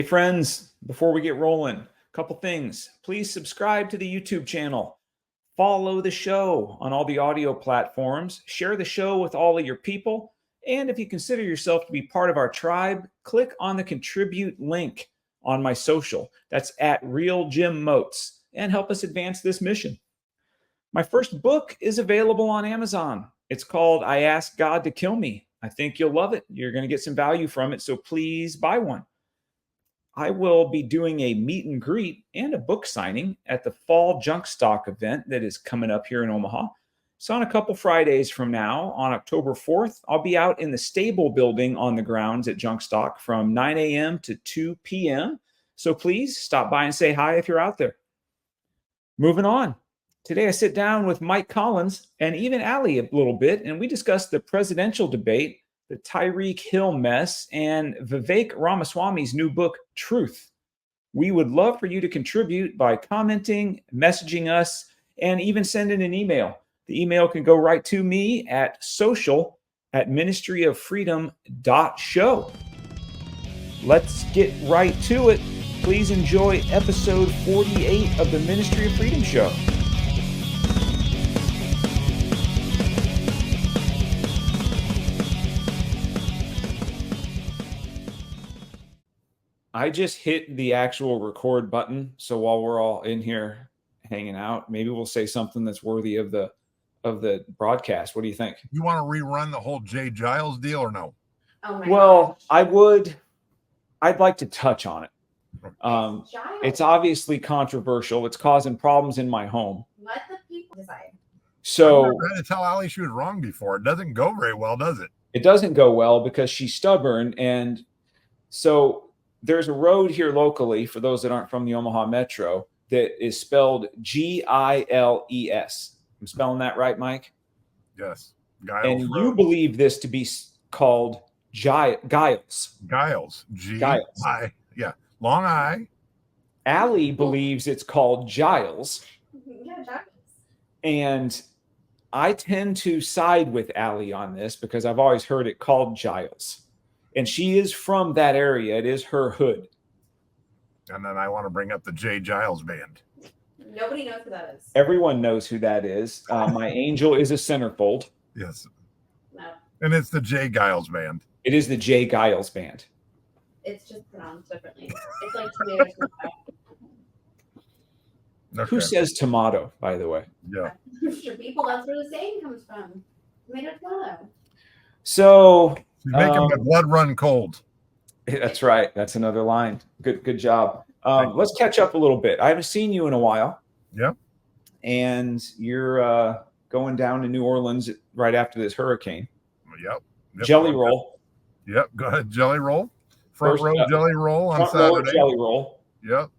Hey friends, before we get rolling, a couple things. Please subscribe to the YouTube channel. Follow the show on all the audio platforms. Share the show with all of your people. And if you consider yourself to be part of our tribe, click on the contribute link on my social. That's at Real Jim Moats and help us advance this mission. My first book is available on Amazon. It's called I Asked God to Kill Me. I think you'll love it. You're going to get some value from it, so please buy one. I will be doing a meet and greet and a book signing at the Fall Junk Stock event that is coming up here in Omaha. So on a couple Fridays from now, on October 4th, I'll be out in the stable building on the grounds at Junk Stock from 9 a.m. to 2 p.m. So please stop by and say hi if you're out there. Moving on. Today I sit down with Mike Collins and even Allie a little bit, and we discuss the presidential debate, the Tyreek Hill mess, and Vivek Ramaswamy's new book, Truth. We would love for you to contribute by commenting, messaging us, and even sending an email. The email can go right to me at social@ministryoffreedom.show. Let's get right to it. Please enjoy episode 48 of the Ministry of Freedom Show. I just hit the actual record button. So while we're all in here hanging out, maybe we'll say something that's worthy of the broadcast. What do you think? You want to rerun the whole Jay Giles deal or no? Oh my gosh. I'd like to touch on it. It's obviously controversial. It's causing problems in my home. Let the people decide. So I'm trying to tell Allie she was wrong before. It doesn't go very well, does it? It doesn't go well because she's stubborn. And so there's a road here locally, for those that aren't from the Omaha Metro, that is spelled Giles. I'm spelling that right, Mike? Yes. Giles and Road. You believe this to be called Giles. Giles. G-I. Yeah. Long I. Allie believes it's called Giles. Yeah, Giles. And I tend to side with Allie on this because I've always heard it called Giles. And she is from that area. It is her hood. And then I want to bring up the Jay Giles band. Nobody knows who that is. Everyone knows who that is. My angel is a centerfold. Yes. No. And it's the Jay Giles band. It is the Jay Giles band. It's just pronounced differently. It's like tomatoes. Okay. Who says tomato, by the way? Yeah. Sure, people, that's where the saying comes from. Tomato. So you're making my blood run cold. That's right. That's another line. Good job. Let's catch up a little bit. I haven't seen you in a while. Yep. And you're going down to New Orleans right after this hurricane. Yep. Jelly roll. Yep. Go ahead. Jelly roll. Front row jelly roll on Saturday. Jelly roll. Yep.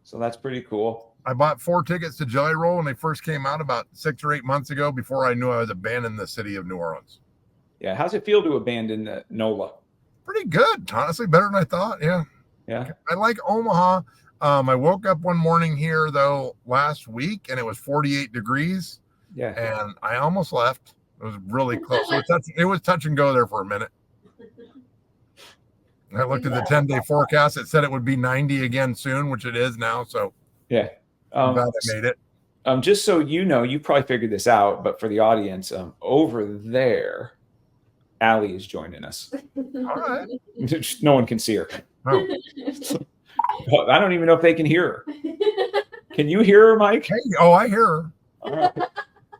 So that's pretty cool. I bought 4 tickets to Jelly Roll when they first came out about 6 or 8 months ago before I knew I was abandoning the city of New Orleans. Yeah. How's it feel to abandon NOLA? Pretty good. Honestly, better than I thought. Yeah. Yeah. I like Omaha. I woke up one morning here, though, last week, and it was 48 degrees. Yeah. And I almost left. It was really close. It was touch and go there for a minute. I looked at the 10-day forecast. It said it would be 90 again soon, which it is now. So yeah, I'm glad I made it. Just so you know, you probably figured this out, but for the audience, over there, Allie is joining us. All right. No one can see her. Oh. I don't even know if they can hear her. Can you hear her, Mike? Hey, oh, I hear her. All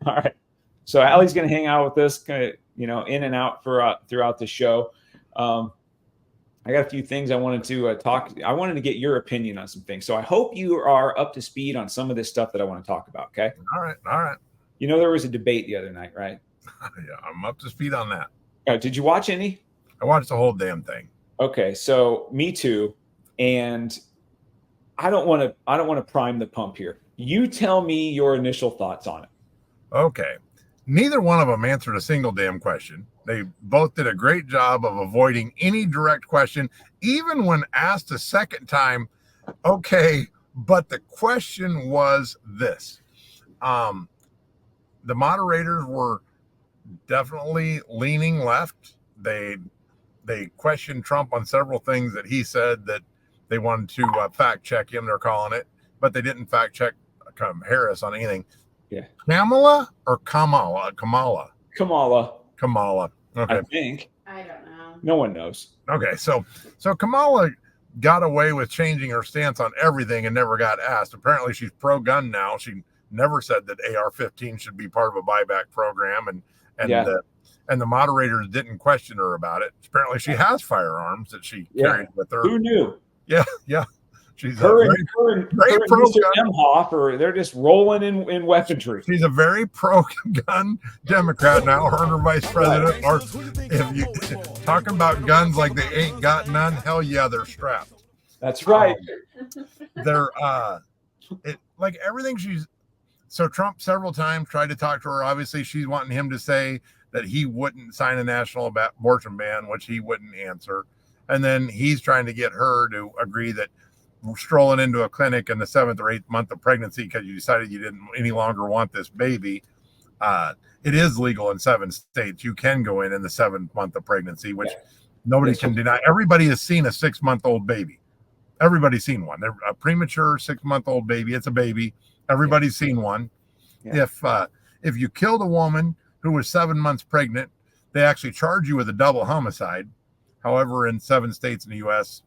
right. So Allie's going to hang out with us, kind of, in and out throughout the show. I got a few things I wanted to I wanted to get your opinion on some things. So I hope you are up to speed on some of this stuff that I want to talk about. Okay. All right. There was a debate the other night, right? Yeah, I'm up to speed on that. Did you watch any? I watched the whole damn thing. Okay. So me too. And I don't want to prime the pump here. You tell me your initial thoughts on it. Okay. Neither one of them answered a single damn question. They both did a great job of avoiding any direct question, even when asked a second time. Okay, but the question was this. The moderators were definitely leaning left. They questioned Trump on several things that he said that They wanted to fact check him. They're calling it, but they didn't fact check Harris on anything. Yeah. Kamala or Kamala? Kamala. Okay. I think. I don't know. No one knows. Okay. So Kamala got away with changing her stance on everything and never got asked. Apparently she's pro-gun now. She never said that AR-15 should be part of a buyback program, and the moderators didn't question her about it. Apparently she has firearms that she carried with her. Who knew? Yeah. She's her and Mr. Emhoff, they're just rolling in weaponry. She's a very pro-gun Democrat now. Her and her vice president are. If you talking about guns like they ain't got none, hell yeah, they're strapped. That's right. They're like everything she's. So Trump several times tried to talk to her. Obviously, she's wanting him to say that he wouldn't sign a national abortion ban, which he wouldn't answer, and then he's trying to get her to agree that strolling into a clinic in the 7th or 8th month of pregnancy because you decided you didn't any longer want this baby. It is legal in 7 states. You can go in the 7th month of pregnancy, which nobody can deny. Everybody has seen a 6-month-old baby. Everybody's seen one. They're a premature 6-month-old baby. It's a baby. Everybody's seen one. Yeah. If you killed a woman who was 7 months pregnant, they actually charge you with a double homicide. However, in 7 states in the U.S.,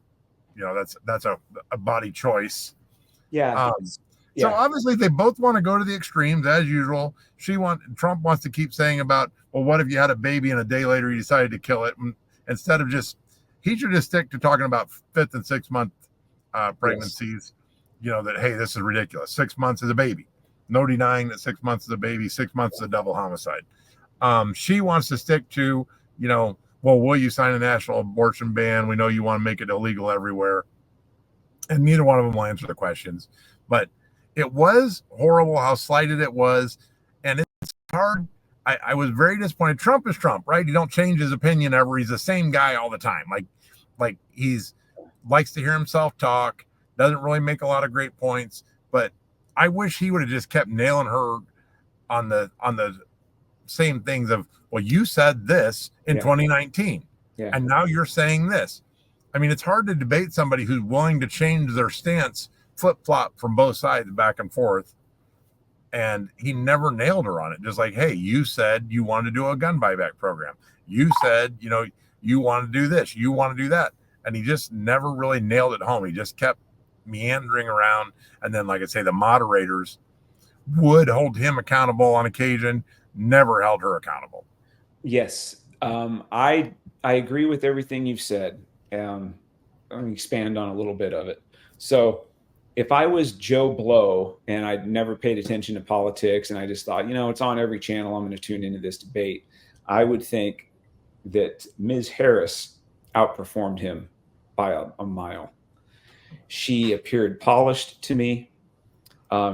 that's a body choice. Yeah. So obviously they both want to go to the extremes as usual. Trump wants to keep saying about, well, what if you had a baby and a day later you decided to kill it? And instead of he should just stick to talking about 5th and 6th month pregnancies. That, hey, this is ridiculous. 6 months is a baby. No denying that 6 months is a baby. 6 months is a double homicide. She wants to stick to, well, will you sign a national abortion ban? We know you want to make it illegal everywhere. And neither one of them will answer the questions. But it was horrible how slighted it was. And it's hard. I was very disappointed. Trump is Trump, right? He don't change his opinion ever. He's the same guy all the time. Like he's likes to hear himself talk, doesn't really make a lot of great points. But I wish he would have just kept nailing her on the same things of, well, you said this in 2019, and now you're saying this. I mean, it's hard to debate somebody who's willing to change their stance, flip-flop from both sides back and forth. And he never nailed her on it. Just like, hey, you said you want to do a gun buyback program. You said, you want to do this. You want to do that. And he just never really nailed it home. He just kept meandering around. And then, like I say, the moderators would hold him accountable on occasion, never held her accountable. Yes. I agree with everything you've said. Let me expand on a little bit of it. So if I was Joe Blow and I'd never paid attention to politics and I just thought, it's on every channel, I'm going to tune into this debate, I would think that Ms. Harris outperformed him by a mile. She appeared polished to me.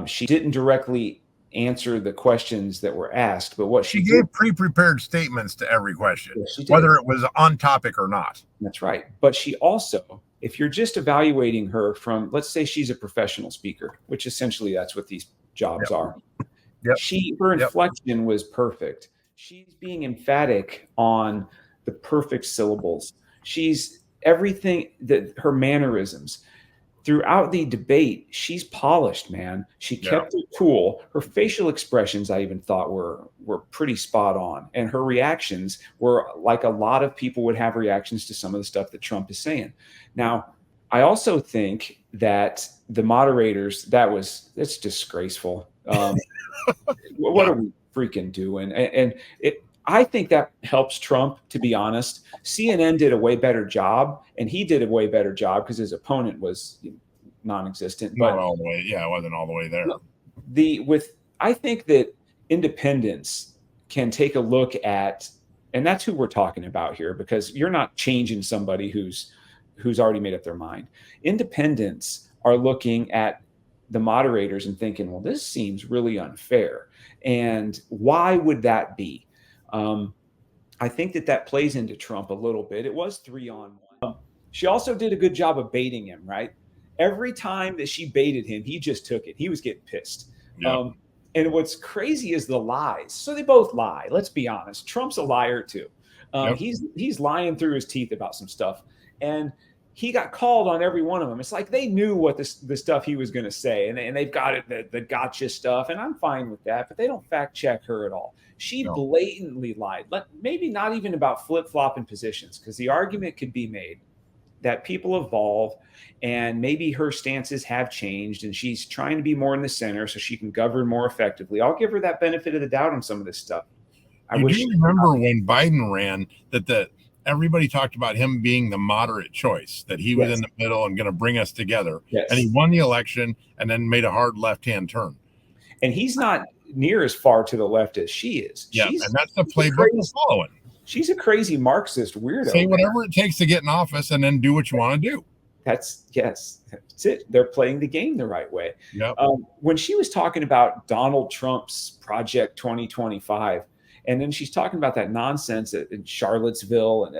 She didn't directly answer the questions that were asked, but what she gave pre-prepared statements to every question, whether it was on topic or not. That's right. But she also, if you're just evaluating her from, let's say she's a professional speaker, which essentially that's what these jobs are. Her inflection was perfect. She's being emphatic on the perfect syllables. She's everything that her mannerisms. Throughout the debate, she's polished, man. She kept it cool. Her facial expressions, I even thought were pretty spot on. And her reactions were like a lot of people would have reactions to some of the stuff that Trump is saying. Now, I also think that the moderators, it's disgraceful. What are we freaking doing? And I think that helps Trump, to be honest. CNN did a way better job, and he did a way better job because his opponent was non-existent. Not all the way. Yeah, it wasn't all the way there. I think that independents can take a look at, and that's who we're talking about here, because you're not changing somebody who's already made up their mind. Independents are looking at the moderators and thinking, well, this seems really unfair. And why would that be? I think that plays into Trump a little bit. It was 3-on-1. She also did a good job of baiting him, right? Every time that she baited him, he just took it. He was getting pissed. Yeah. And what's crazy is the lies. So they both lie. Let's be honest. Trump's a liar too. He's lying through his teeth about some stuff. And he got called on every one of them. It's like they knew what the stuff he was going to say, and they've got it, the gotcha stuff, and I'm fine with that, but they don't fact check her at all. She blatantly lied. Maybe not even about flip-flopping positions, because the argument could be made that people evolve and maybe her stances have changed and she's trying to be more in the center so she can govern more effectively. I'll give her that benefit of the doubt on some of this stuff. I do remember when Biden ran that everybody talked about him being the moderate choice, that he was in the middle and going to bring us together. And he won the election and then made a hard left-hand turn. And he's not near as far to the left as she is. Yeah, and that's the playbook we're following. She's a crazy Marxist weirdo. Say whatever it takes to get in office and then do what you want to do. That's it. They're playing the game the right way. Yep. When she was talking about Donald Trump's Project 2025, and then she's talking about that nonsense in Charlottesville, and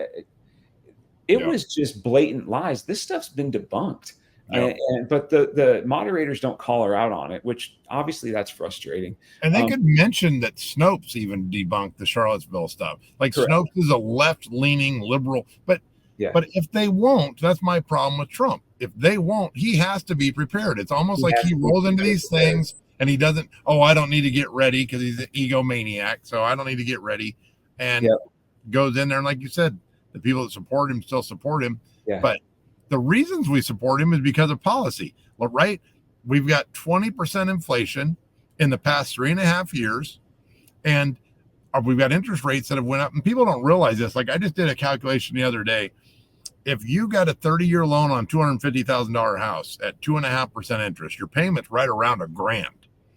it was just blatant lies. This stuff's been debunked. Yep. But the moderators don't call her out on it, which obviously that's frustrating. And they could mention that Snopes even debunked the Charlottesville stuff. Like correct. Snopes is a left-leaning liberal, but if they won't, that's my problem with Trump. If they won't, he has to be prepared. It's almost like he rolls into these things and he doesn't, I don't need to get ready because he's an egomaniac, so I don't need to get ready. And goes in there, and like you said, the people that support him still support him. Yeah. But the reasons we support him is because of policy, right? We've got 20% inflation in the past 3.5 years, and we've got interest rates that have went up, and people don't realize this. Like I just did a calculation the other day. If you got a 30-year loan on $250,000 house at 2.5% interest, your payment's right around $1,000.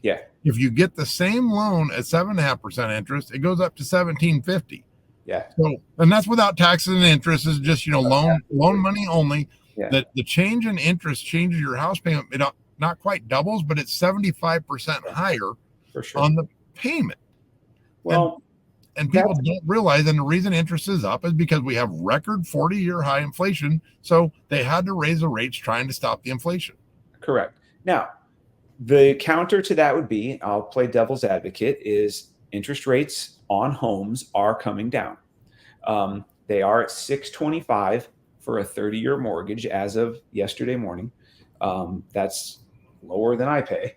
Yeah. If you get the same loan at 7.5% interest, it goes up to $1,750. Yeah. So, and that's without taxes and interest. Is just loan money only. Yeah. That the change in interest changes your house payment. It not quite doubles, but it's 75% higher for sure on the payment. Well, and people don't realize, and the reason interest is up is because we have record 40-year high inflation. So they had to raise the rates trying to stop the inflation. Correct. Now, the counter to that would be, I'll play devil's advocate, is interest rates on homes are coming down. They are at 6.25 for a 30-year mortgage as of yesterday morning. That's lower than I pay.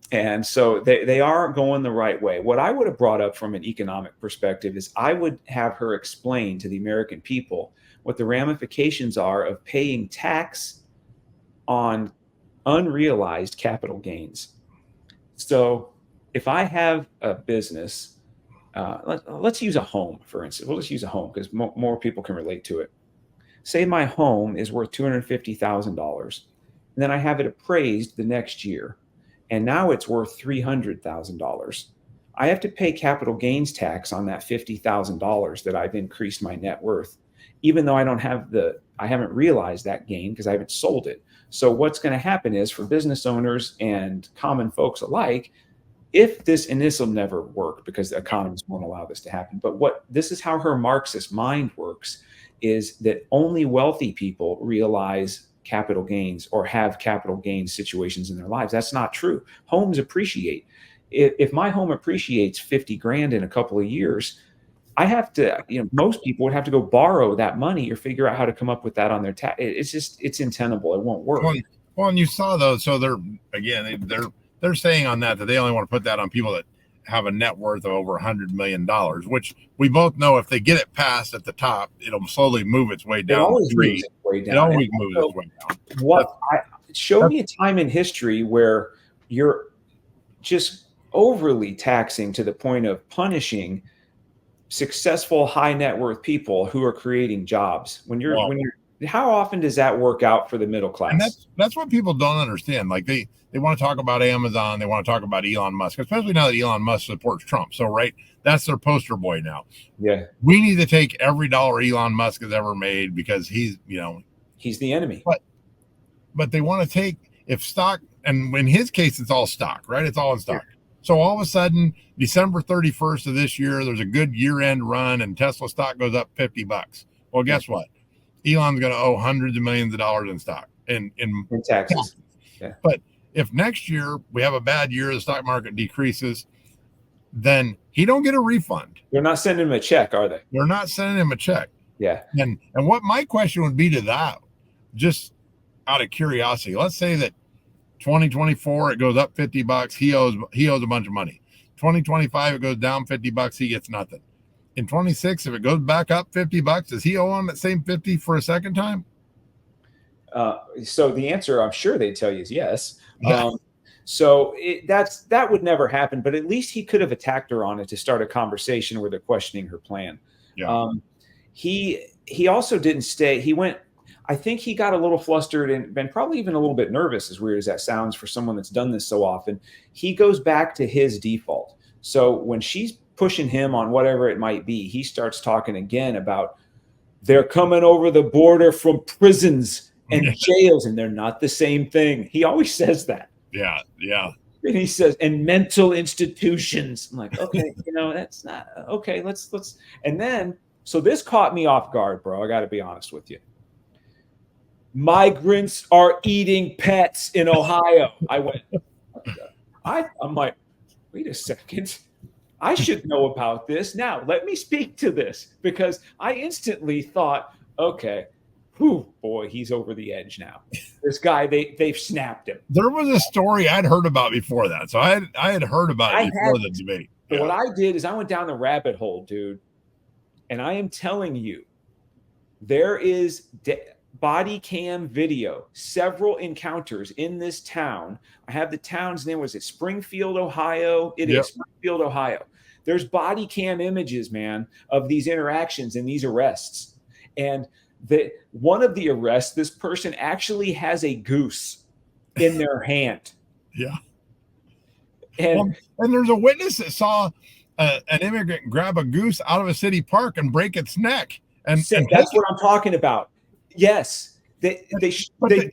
And so they are going the right way. What I would have brought up from an economic perspective is I would have her explain to the American people what the ramifications are of paying tax on unrealized capital gains. So if I have a business, let's use a home, for instance. Well, let's use a home because more people can relate to it. Say my home is worth $250,000, and then I have it appraised the next year, and now it's worth $300,000. I have to pay capital gains tax on that $50,000 that I've increased my net worth, even though I haven't realized that gain because I haven't sold it. So what's going to happen is for business owners and common folks alike, if this, and this will never work because the economists won't allow this to happen, but this is how her Marxist mind works, is that only wealthy people realize capital gains or have capital gains situations in their lives. That's not true. Homes appreciate. If my home appreciates 50 grand in a couple of years, I have to, most people would have to go borrow that money or figure out how to come up with that on their tax. It's untenable. It won't work. Well, and you saw those. So they're saying on that they only want to put that on people that have a net worth of over $100 million, which we both know if they get it past at the top, it'll slowly move its way down. It always moves its way down. It always moves its way down. Show me a time in history where you're just overly taxing to the point of punishing successful high net worth people who are creating jobs. How often does that work out for the middle class? And that's what people don't understand. Like they want to talk about Amazon. They want to talk about Elon Musk, especially now that Elon Musk supports Trump. So, right, that's their poster boy now. Yeah. We need to take every dollar Elon Musk has ever made because he's the enemy. But they want to take if stock, and in his case, it's all stock, right? It's all in stock. Yeah. So all of a sudden, December 31st of this year, there's a good year-end run and Tesla stock goes up $50. Well, guess what? Elon's going to owe hundreds of millions of dollars in stock in taxes. Yeah. But if next year we have a bad year, the stock market decreases, then he don't get a refund. They're not sending him a check, are they? They're not sending him a check. Yeah. And what my question would be to that just out of curiosity, let's say that 2024 it goes up $50, he owes a bunch of money. 2025 it goes down $50, he gets nothing. In 26, if it goes back up $50, does he owe on that same 50 for a second time? So the answer, I'm sure they'd tell you, is yes. Yeah. So that would never happen, but at least he could have attacked her on it to start a conversation where they're questioning her plan. Yeah. He also didn't stay. He went. I think he got a little flustered and been probably even a little bit nervous, as weird as that sounds for someone that's done this so often. He goes back to his default. So when she's pushing him on whatever it might be, he starts talking again about they're coming over the border from prisons and jails, and they're not the same thing. He always says that. Yeah. And he says, and mental institutions. I'm like, okay, that's not okay. Let's. And then, so this caught me off guard, bro. I got to be honest with you. Migrants are eating pets in Ohio. I went, I'm like, wait a second. I should know about this. Now, let me speak to this, because I instantly thought, okay, boy, he's over the edge now. This guy, they've snapped him. There was a story I'd heard about before that. So I had heard about it before the debate. Yeah. What I did is I went down the rabbit hole, dude. And I am telling you, there is body cam video, several encounters in this town. I have the town's name. Was it Springfield, Ohio? It is Springfield, Ohio. There's body cam images, man, of these interactions and these arrests. And one of the arrests, this person actually has a goose in their hand. Yeah. And there's a witness that saw an immigrant grab a goose out of a city park and break its neck. And that's what I'm talking about. Yes. They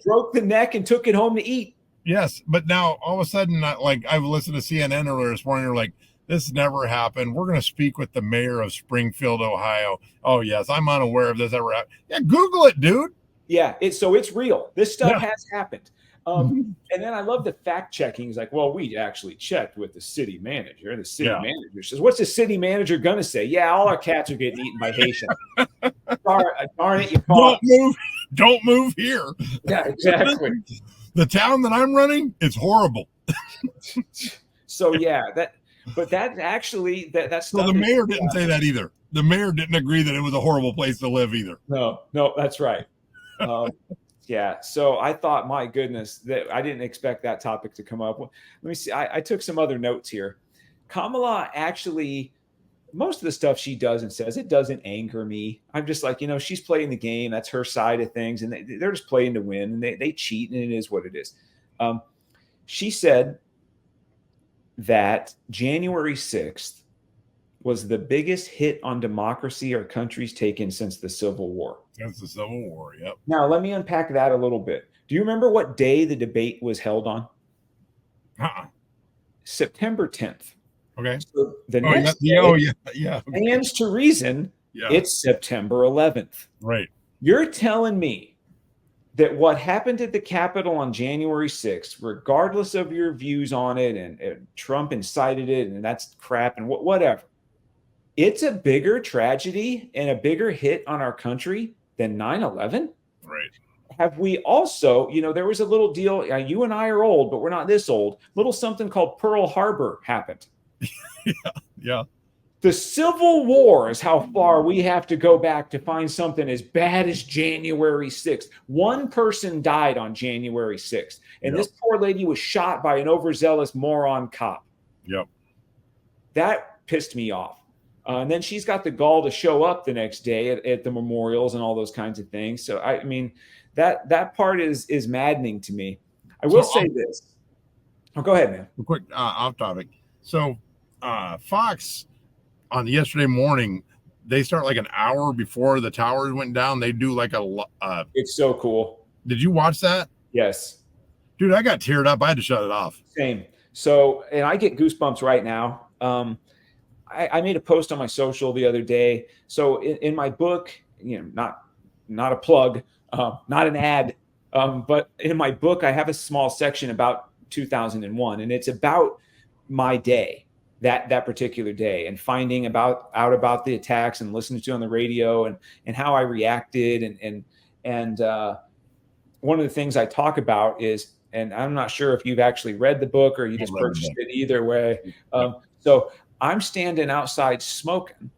broke the neck and took it home to eat. Yes. But now all of a sudden, I've listened to CNN earlier this morning. They're like, this never happened. We're going to speak with the mayor of Springfield, Ohio. Oh, yes. I'm unaware of this ever happened. Yeah. Google it, dude. Yeah. So it's real. This stuff has happened. And then I love the fact checking. He's like, well, we actually checked with the city manager. And the city manager says, what's the city manager going to say? Yeah, all our cats are getting eaten by Haitians. Darn it, you caught. Don't move here. Yeah, exactly. The town that I'm running, it's horrible. So that actually that stuff. So the mayor didn't say that either. The mayor didn't agree that it was a horrible place to live either. No, that's right. Yeah. So I thought, my goodness, that I didn't expect that topic to come up. Let me see. I took some other notes here. Kamala actually, most of the stuff she does and says, it doesn't anger me. I'm just like, she's playing the game. That's her side of things. And they're just playing to win, and they cheat, and it is what it is. She said that January 6th was the biggest hit on democracy our country's taken since the Civil War. Since the Civil War, yep. Now, let me unpack that a little bit. Do you remember what day the debate was held on? September 10th. Okay. So the next day, yeah. Stands to reason, it's September 11th. Right. You're telling me that what happened at the Capitol on January 6th, regardless of your views on it, and Trump incited it, and that's crap, and whatever, it's a bigger tragedy and a bigger hit on our country than 9/11? Right. Have we also, there was a little deal, you and I are old, but we're not this old, little something called Pearl Harbor happened. Yeah. The Civil War is how far we have to go back to find something as bad as January 6th. One person died on January 6th, and this poor lady was shot by an overzealous moron cop. Yep. That pissed me off. And then she's got the gall to show up the next day at the memorials and all those kinds of things. So, I mean, that part is maddening to me. I will say this. Oh, go ahead, man. Quick off topic. So Fox on yesterday morning, they start like an hour before the towers went down. They do like it's so cool. Did you watch that? Yes. Dude, I got teared up. I had to shut it off. Same. So, and I get goosebumps right now. I made a post on my social the other day. So in my book, not a plug, not an ad, but in my book, I have a small section about 2001, and it's about my day, that particular day, and finding out about the attacks and listening to it on the radio and how I reacted and one of the things I talk about is, and I'm not sure if you've actually read the book or you just purchased it, either way. So I'm standing outside smoking,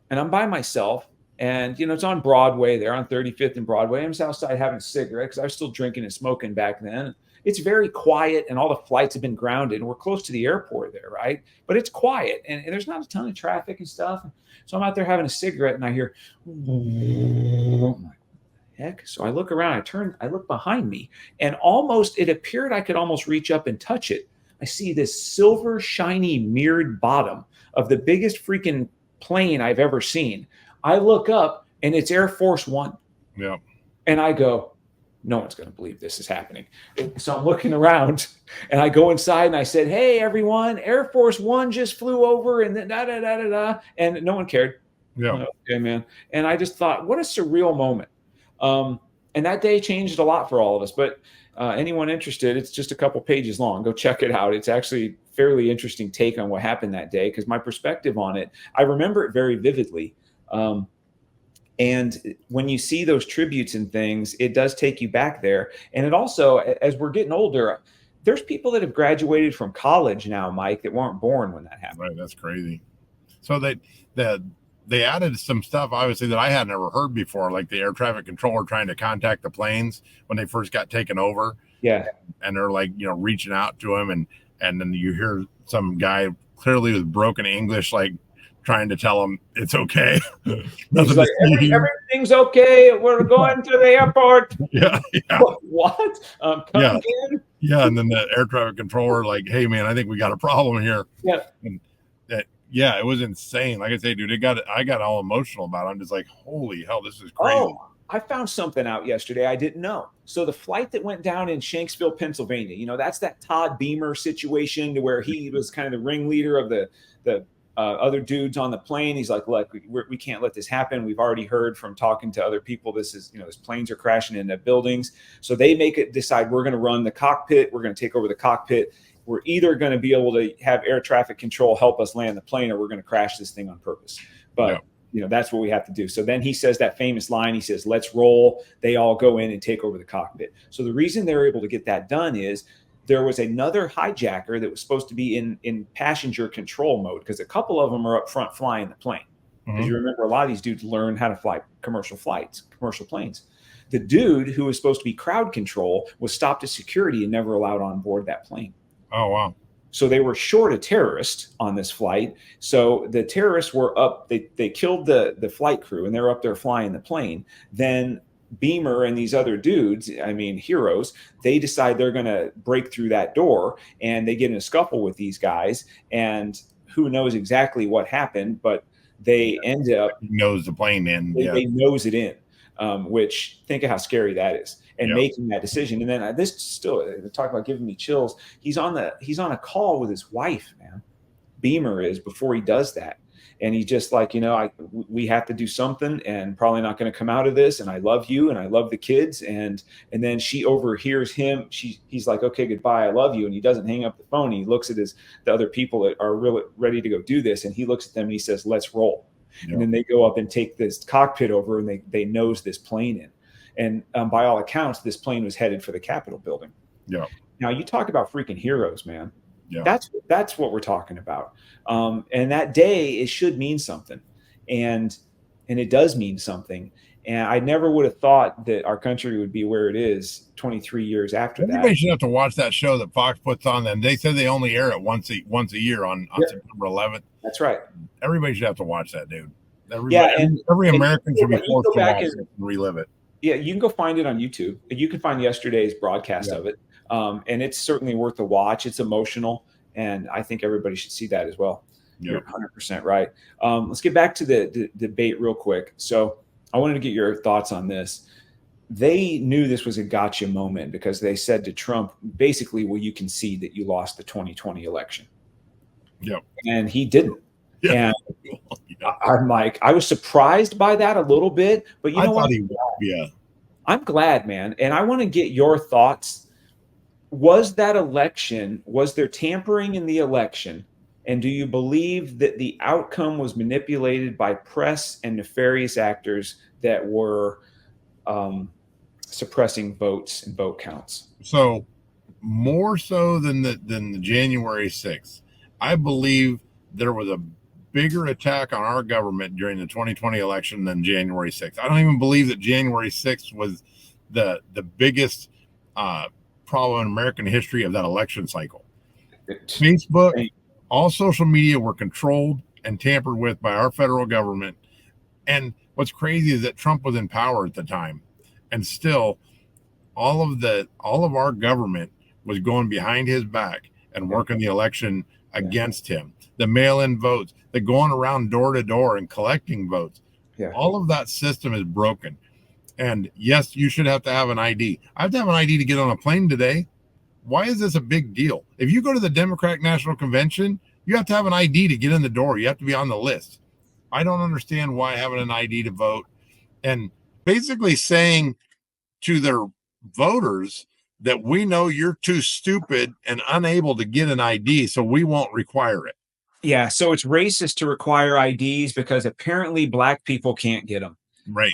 and I'm by myself, and it's on Broadway there, on 35th and Broadway. I'm just outside having a cigarette because I was still drinking and smoking back then. It's very quiet, and all the flights have been grounded, and we're close to the airport there, right? But it's quiet, and there's not a ton of traffic and stuff. So I'm out there having a cigarette, and I hear, oh my heck. So I look around, I look behind me, and it appeared I could almost reach up and touch it. I see this silver, shiny, mirrored bottom of the biggest freaking plane I've ever seen. I look up, and it's Air Force One. Yeah. And I go, no one's going to believe this is happening. So I'm looking around, and I go inside, and I said, hey, everyone, Air Force One just flew over, and da-da-da-da-da. And no one cared. Yeah. Okay, man. And I just thought, what a surreal moment. And that day changed a lot for all of us. But anyone interested, it's just a couple pages long. Go check it out. It's actually fairly interesting take on what happened that day, because my perspective on it, I remember it very vividly. And when you see those tributes and things, it does take you back there. And it also, as we're getting older, there's people that have graduated from college now, Mike, that weren't born when that happened. Right. That's crazy. So they added some stuff, obviously, that I had never heard before, like the air traffic controller trying to contact the planes when they first got taken over. Yeah. And they're like, reaching out to him. And then you hear some guy clearly with broken English, like trying to tell him it's okay. He's like, everything's okay. We're going to the airport. Yeah. What? Come in? Yeah. And then the air traffic controller, like, hey, man, I think we got a problem here. Yeah. And it was insane. Like I say, dude, I got all emotional about it. I'm just like, holy hell, this is crazy. Oh, I found something out yesterday I didn't know. So the flight that went down in Shanksville, Pennsylvania, that's that Todd Beamer situation to where he was kind of the ringleader of the other dudes on the plane. He's like, look, we can't let this happen. We've already heard from talking to other people. This is, these planes are crashing into buildings. So they decide we're going to run the cockpit. We're going to take over the cockpit. We're either going to be able to have air traffic control help us land the plane, or we're going to crash this thing on purpose. But, that's what we have to do. So then he says that famous line. He says, let's roll. They all go in and take over the cockpit. So the reason they're able to get that done is there was another hijacker that was supposed to be in passenger control mode, because a couple of them are up front flying the plane. Because you remember, a lot of these dudes learn how to fly commercial planes. The dude who was supposed to be crowd control was stopped at security and never allowed on board that plane. Oh, wow. So they were short a terrorist on this flight. So the terrorists were up, they killed the flight crew, and they're up there flying the plane. Then Beamer and these other dudes, heroes, they decide they're going to break through that door, and they get in a scuffle with these guys. And who knows exactly what happened, but they end up nose the plane in. They nose it in, which, think of how scary that is. And making that decision. And then this still, talk about giving me chills. He's on a call with his wife, man. Beamer is, before he does that. And he's just like, we have to do something, and probably not going to come out of this. And I love you, and I love the kids. And then she overhears him. He's like, okay, goodbye. I love you. And he doesn't hang up the phone. He looks at the other people that are really ready to go do this. And he looks at them and he says, let's roll. Yeah. And then they go up and take this cockpit over, and they nose this plane in. And by all accounts, this plane was headed for the Capitol building. Yeah. Now, you talk about freaking heroes, man. Yeah. That's what we're talking about. And that day, it should mean something. And it does mean something. And I never would have thought that our country would be where it is 23 years after that. Everybody should have to watch that show that Fox puts on. And they said they only air it once a year on September 11th. That's right. Everybody should have to watch that, dude. Every American should be forced to watch it and relive it. Yeah, you can go find it on YouTube. You can find yesterday's broadcast of it. And it's certainly worth a watch. It's emotional, and I think everybody should see that as well. Yep. You're 100% right. Let's get back to the debate real quick. So I wanted to get your thoughts on this. They knew this was a gotcha moment, because they said to Trump, basically, well, you concede that you lost the 2020 election. Yep. And he didn't. Yeah. And I'm like, I was surprised by that a little bit, but you know what? I'm glad, man. And I want to get your thoughts. Was there tampering in the election? And do you believe that the outcome was manipulated by press and nefarious actors that were suppressing votes and vote counts. So more so than the January 6th, I believe there was a bigger attack on our government during the 2020 election than January 6th. I don't even believe that January 6th was the biggest problem in American history of that election cycle. Facebook, all social media were controlled and tampered with by our federal government. And what's crazy is that Trump was in power at the time, and still all of our government was going behind his back and working the election against him. The mail-in votes, the going around door to door and collecting votes. Yeah. All of that system is broken. And yes, you should have to have an ID. I have to have an ID to get on a plane today. Why is this a big deal? If you go to the Democratic National Convention, you have to have an ID to get in the door. You have to be on the list. I don't understand why having an ID to vote, and basically saying to their voters that we know you're too stupid and unable to get an ID, so we won't require it. Yeah, so it's racist to require IDs because apparently black people can't get them. Right.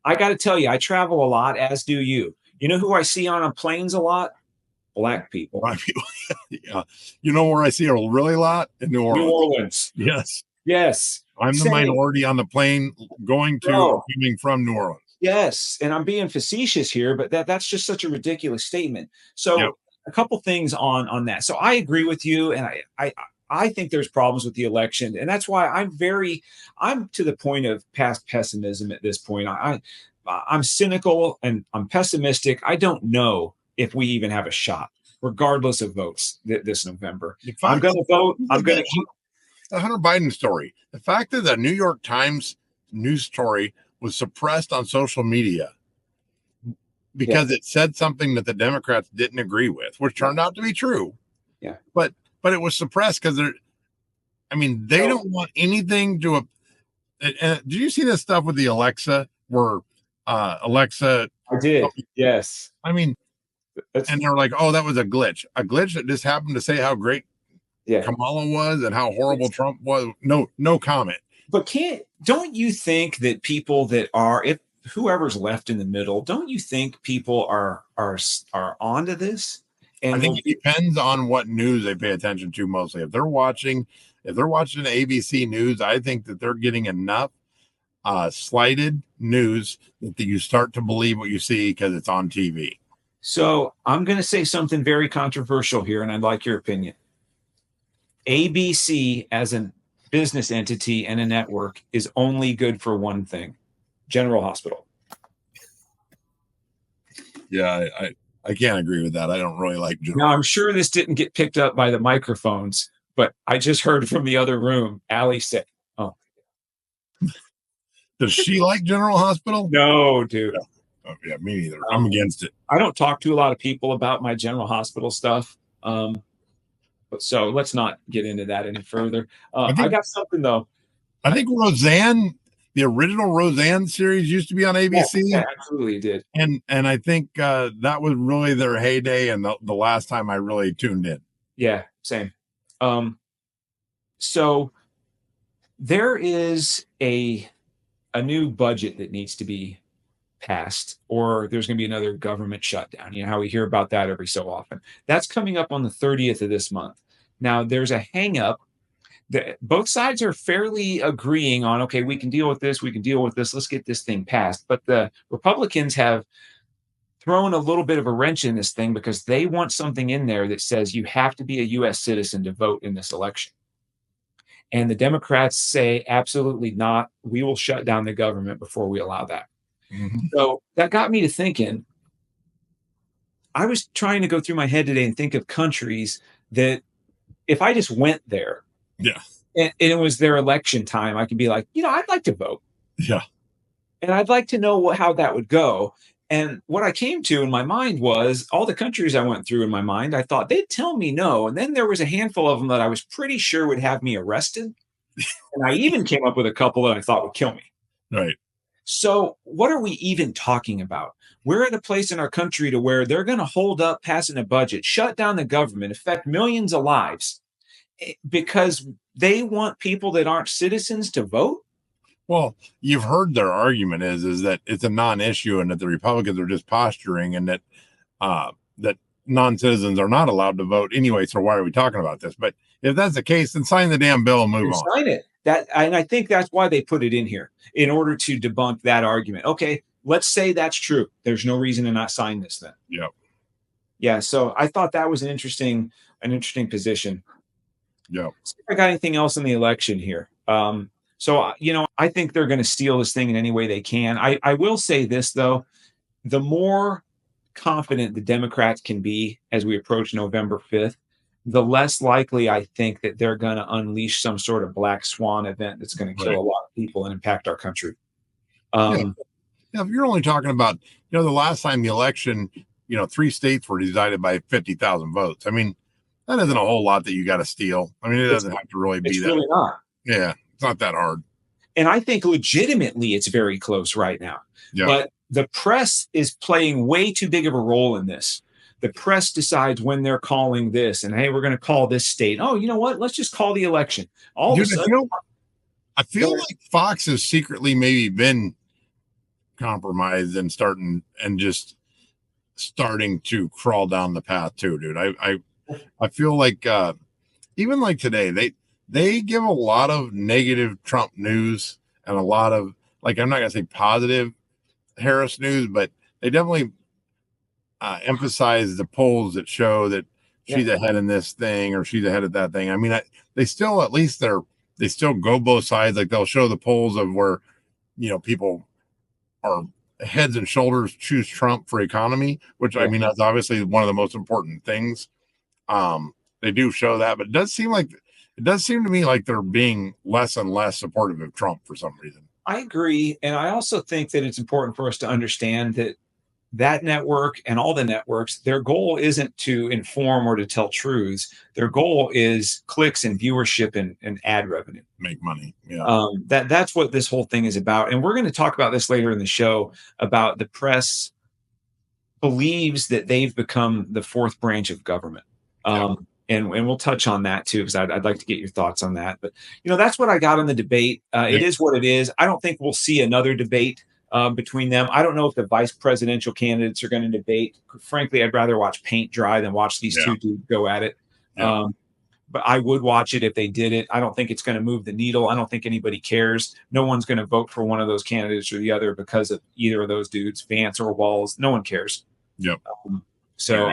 I got to tell you, I travel a lot, as do you. You know who I see on planes a lot? Black people. Black people. Yeah. You know where I see a really lot? In New Orleans. New Orleans. Yes. Yes. I'm the minority on the plane coming from New Orleans. Yes, and I'm being facetious here, but that's just such a ridiculous statement. So a couple things on that. So I agree with you, and I think there's problems with the election, and that's why I'm to the point of past pessimism at this point. I'm cynical and I'm pessimistic. I don't know if we even have a shot, regardless of votes this November. I'm going to vote. I'm going to keep the Hunter Biden story. The fact that the New York Times news story was suppressed on social media because it said something that the Democrats didn't agree with, which turned out to be true. Yeah. But it was suppressed because they don't want anything to. Did you see this stuff with the Alexa where Alexa? I did. Yes. And they were like, oh, that was a glitch that just happened to say how great Kamala was and how horrible Trump was. No comment. But don't you think that people that are, if whoever's left in the middle, don't you think people are onto this? And I think it depends on what news they pay attention to mostly. If they're watching ABC News, I think that they're getting enough slighted news that you start to believe what you see because it's on TV. So I'm going to say something very controversial here, and I'd like your opinion. ABC as a business entity and a network is only good for one thing: General Hospital. Yeah, I can't agree with that. I don't really like General. Now, I'm sure this didn't get picked up by the microphones, but I just heard from the other room, Allie say, oh. Does she like General Hospital? No, dude. Yeah. Oh, yeah, me neither. I'm against it. I don't talk to a lot of people about my General Hospital stuff. So let's not get into that any further. I got something, though. I think Roseanne, the original Roseanne series, used to be on ABC. Yeah, absolutely did. And I think that was really their heyday and the last time I really tuned in. Yeah, same. So there is a new budget that needs to be passed, or there's going to be another government shutdown. You know how we hear about that every so often. That's coming up on the 30th of this month. Now, there's a hang up. Both sides are fairly agreeing on, okay, we can deal with this, let's get this thing passed. But the Republicans have thrown a little bit of a wrench in this thing because they want something in there that says you have to be a U.S. citizen to vote in this election. And the Democrats say, absolutely not. We will shut down the government before we allow that. Mm-hmm. So that got me to thinking. I was trying to go through my head today and think of countries that if I just went there, and it was their election time, I could be like, I'd like to vote. Yeah. And I'd like to know how that would go. And what I came to in my mind was all the countries I went through in my mind, I thought they'd tell me no. And then there was a handful of them that I was pretty sure would have me arrested. And I even came up with a couple that I thought would kill me. Right. So what are we even talking about? We're at a place in our country to where they're going to hold up passing a budget, shut down the government, affect millions of lives because they want people that aren't citizens to vote. Well, you've heard their argument is that it's a non-issue and that the Republicans are just posturing and that that non-citizens are not allowed to vote anyway. So why are we talking about this? But if that's the case, then sign the damn bill and move on. Sign it. And I think that's why they put it in here, in order to debunk that argument. Okay, let's say that's true. There's no reason to not sign this then. Yep. Yeah. So I thought that was an interesting position. Yep. See if I got anything else in the election here. So I think they're going to steal this thing in any way they can. I will say this though, the more confident the Democrats can be as we approach November 5th, the less likely I think that they're going to unleash some sort of black swan event that's going to kill a lot of people and impact our country. Yeah, if you're only talking about, the last time the election, 3 states were decided by 50,000 votes. I mean, that isn't a whole lot that you got to steal. I mean, it doesn't have to really be that. Really not. Yeah, it's not that hard. And I think legitimately it's very close right now. Yeah. But the press is playing way too big of a role in this. The press decides when they're calling this, and hey, we're going to call this state. Oh, you know what? Let's just call the election. All of a sudden, I feel like Fox has secretly maybe been compromised and starting to crawl down the path too, dude. I feel like even like today, they give a lot of negative Trump news and a lot of, like, I'm not gonna say positive Harris news, but they definitely emphasize the polls that show that she's ahead in this thing or she's ahead of that thing. I mean, they still, at least they still go both sides. Like, they'll show the polls of where, people are heads and shoulders choose Trump for economy, which I mean, that's obviously one of the most important things. They do show that, but it does seem to me like they're being less and less supportive of Trump for some reason. I agree. And I also think that it's important for us to understand that network and all the networks, their goal isn't to inform or to tell truths. Their goal is clicks and viewership and ad revenue. Make money. Yeah. That's what this whole thing is about. And we're going to talk about this later in the show, about the press believes that they've become the fourth branch of government. And we'll touch on that too, because I'd like to get your thoughts on that. But, that's what I got on the debate. It is what it is. I don't think we'll see another debate between them. I don't know if the vice presidential candidates are going to debate. Frankly, I'd rather watch paint dry than watch these two dudes go at it. But I would watch it if they did it. I don't think it's going to move the needle. I don't think anybody cares. No one's going to vote for one of those candidates or the other because of either of those dudes, Vance or Walz. No one cares. Yep. So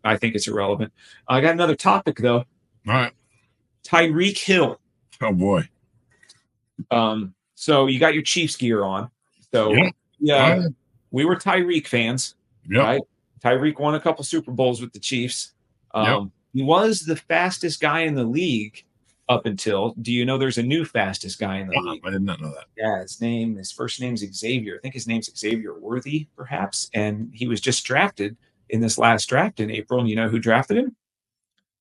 I think it's irrelevant. I got another topic though. All right. Tyreek Hill. Oh boy. So you got your Chiefs gear on. So we were Tyreek fans. Yep. Right? Tyreek won a couple Super Bowls with the Chiefs. He was the fastest guy in the league up until. Do you know there's a new fastest guy in the league? I did not know that. Yeah, his first name's Xavier. I think his name's Xavier Worthy, perhaps. And he was just drafted in this last draft in April. And you know who drafted him?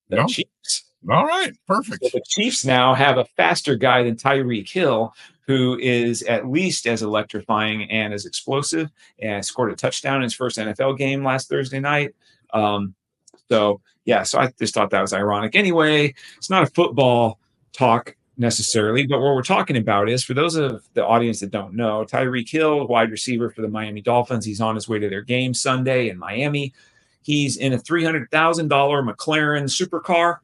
The Chiefs. All right, perfect. So the Chiefs now have a faster guy than Tyreek Hill, who is at least as electrifying and as explosive, and scored a touchdown in his first NFL game last Thursday night. So I just thought that was ironic. Anyway, it's not a football talk necessarily, but what we're talking about is, for those of the audience that don't know, Tyreek Hill, wide receiver for the Miami Dolphins, he's on his way to their game Sunday in Miami. He's in a $300,000 McLaren supercar,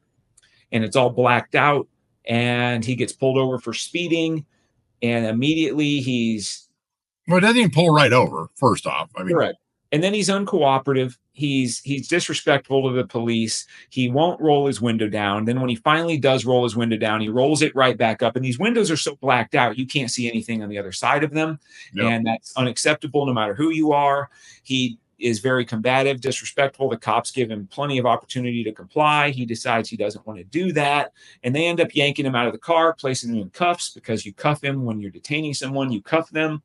and it's all blacked out, and he gets pulled over for speeding, and immediately Well, it doesn't even pull right over, first off. I mean, correct. And then he's uncooperative. He's disrespectful to the police. He won't roll his window down. Then when he finally does roll his window down, he rolls it right back up. And these windows are so blacked out, you can't see anything on the other side of them. Yep. And that's unacceptable no matter who you are. He is very combative, disrespectful. The cops give him plenty of opportunity to comply. He decides he doesn't want to do that. And they end up yanking him out of the car, placing him in cuffs, because you cuff him when you're detaining someone, you cuff them.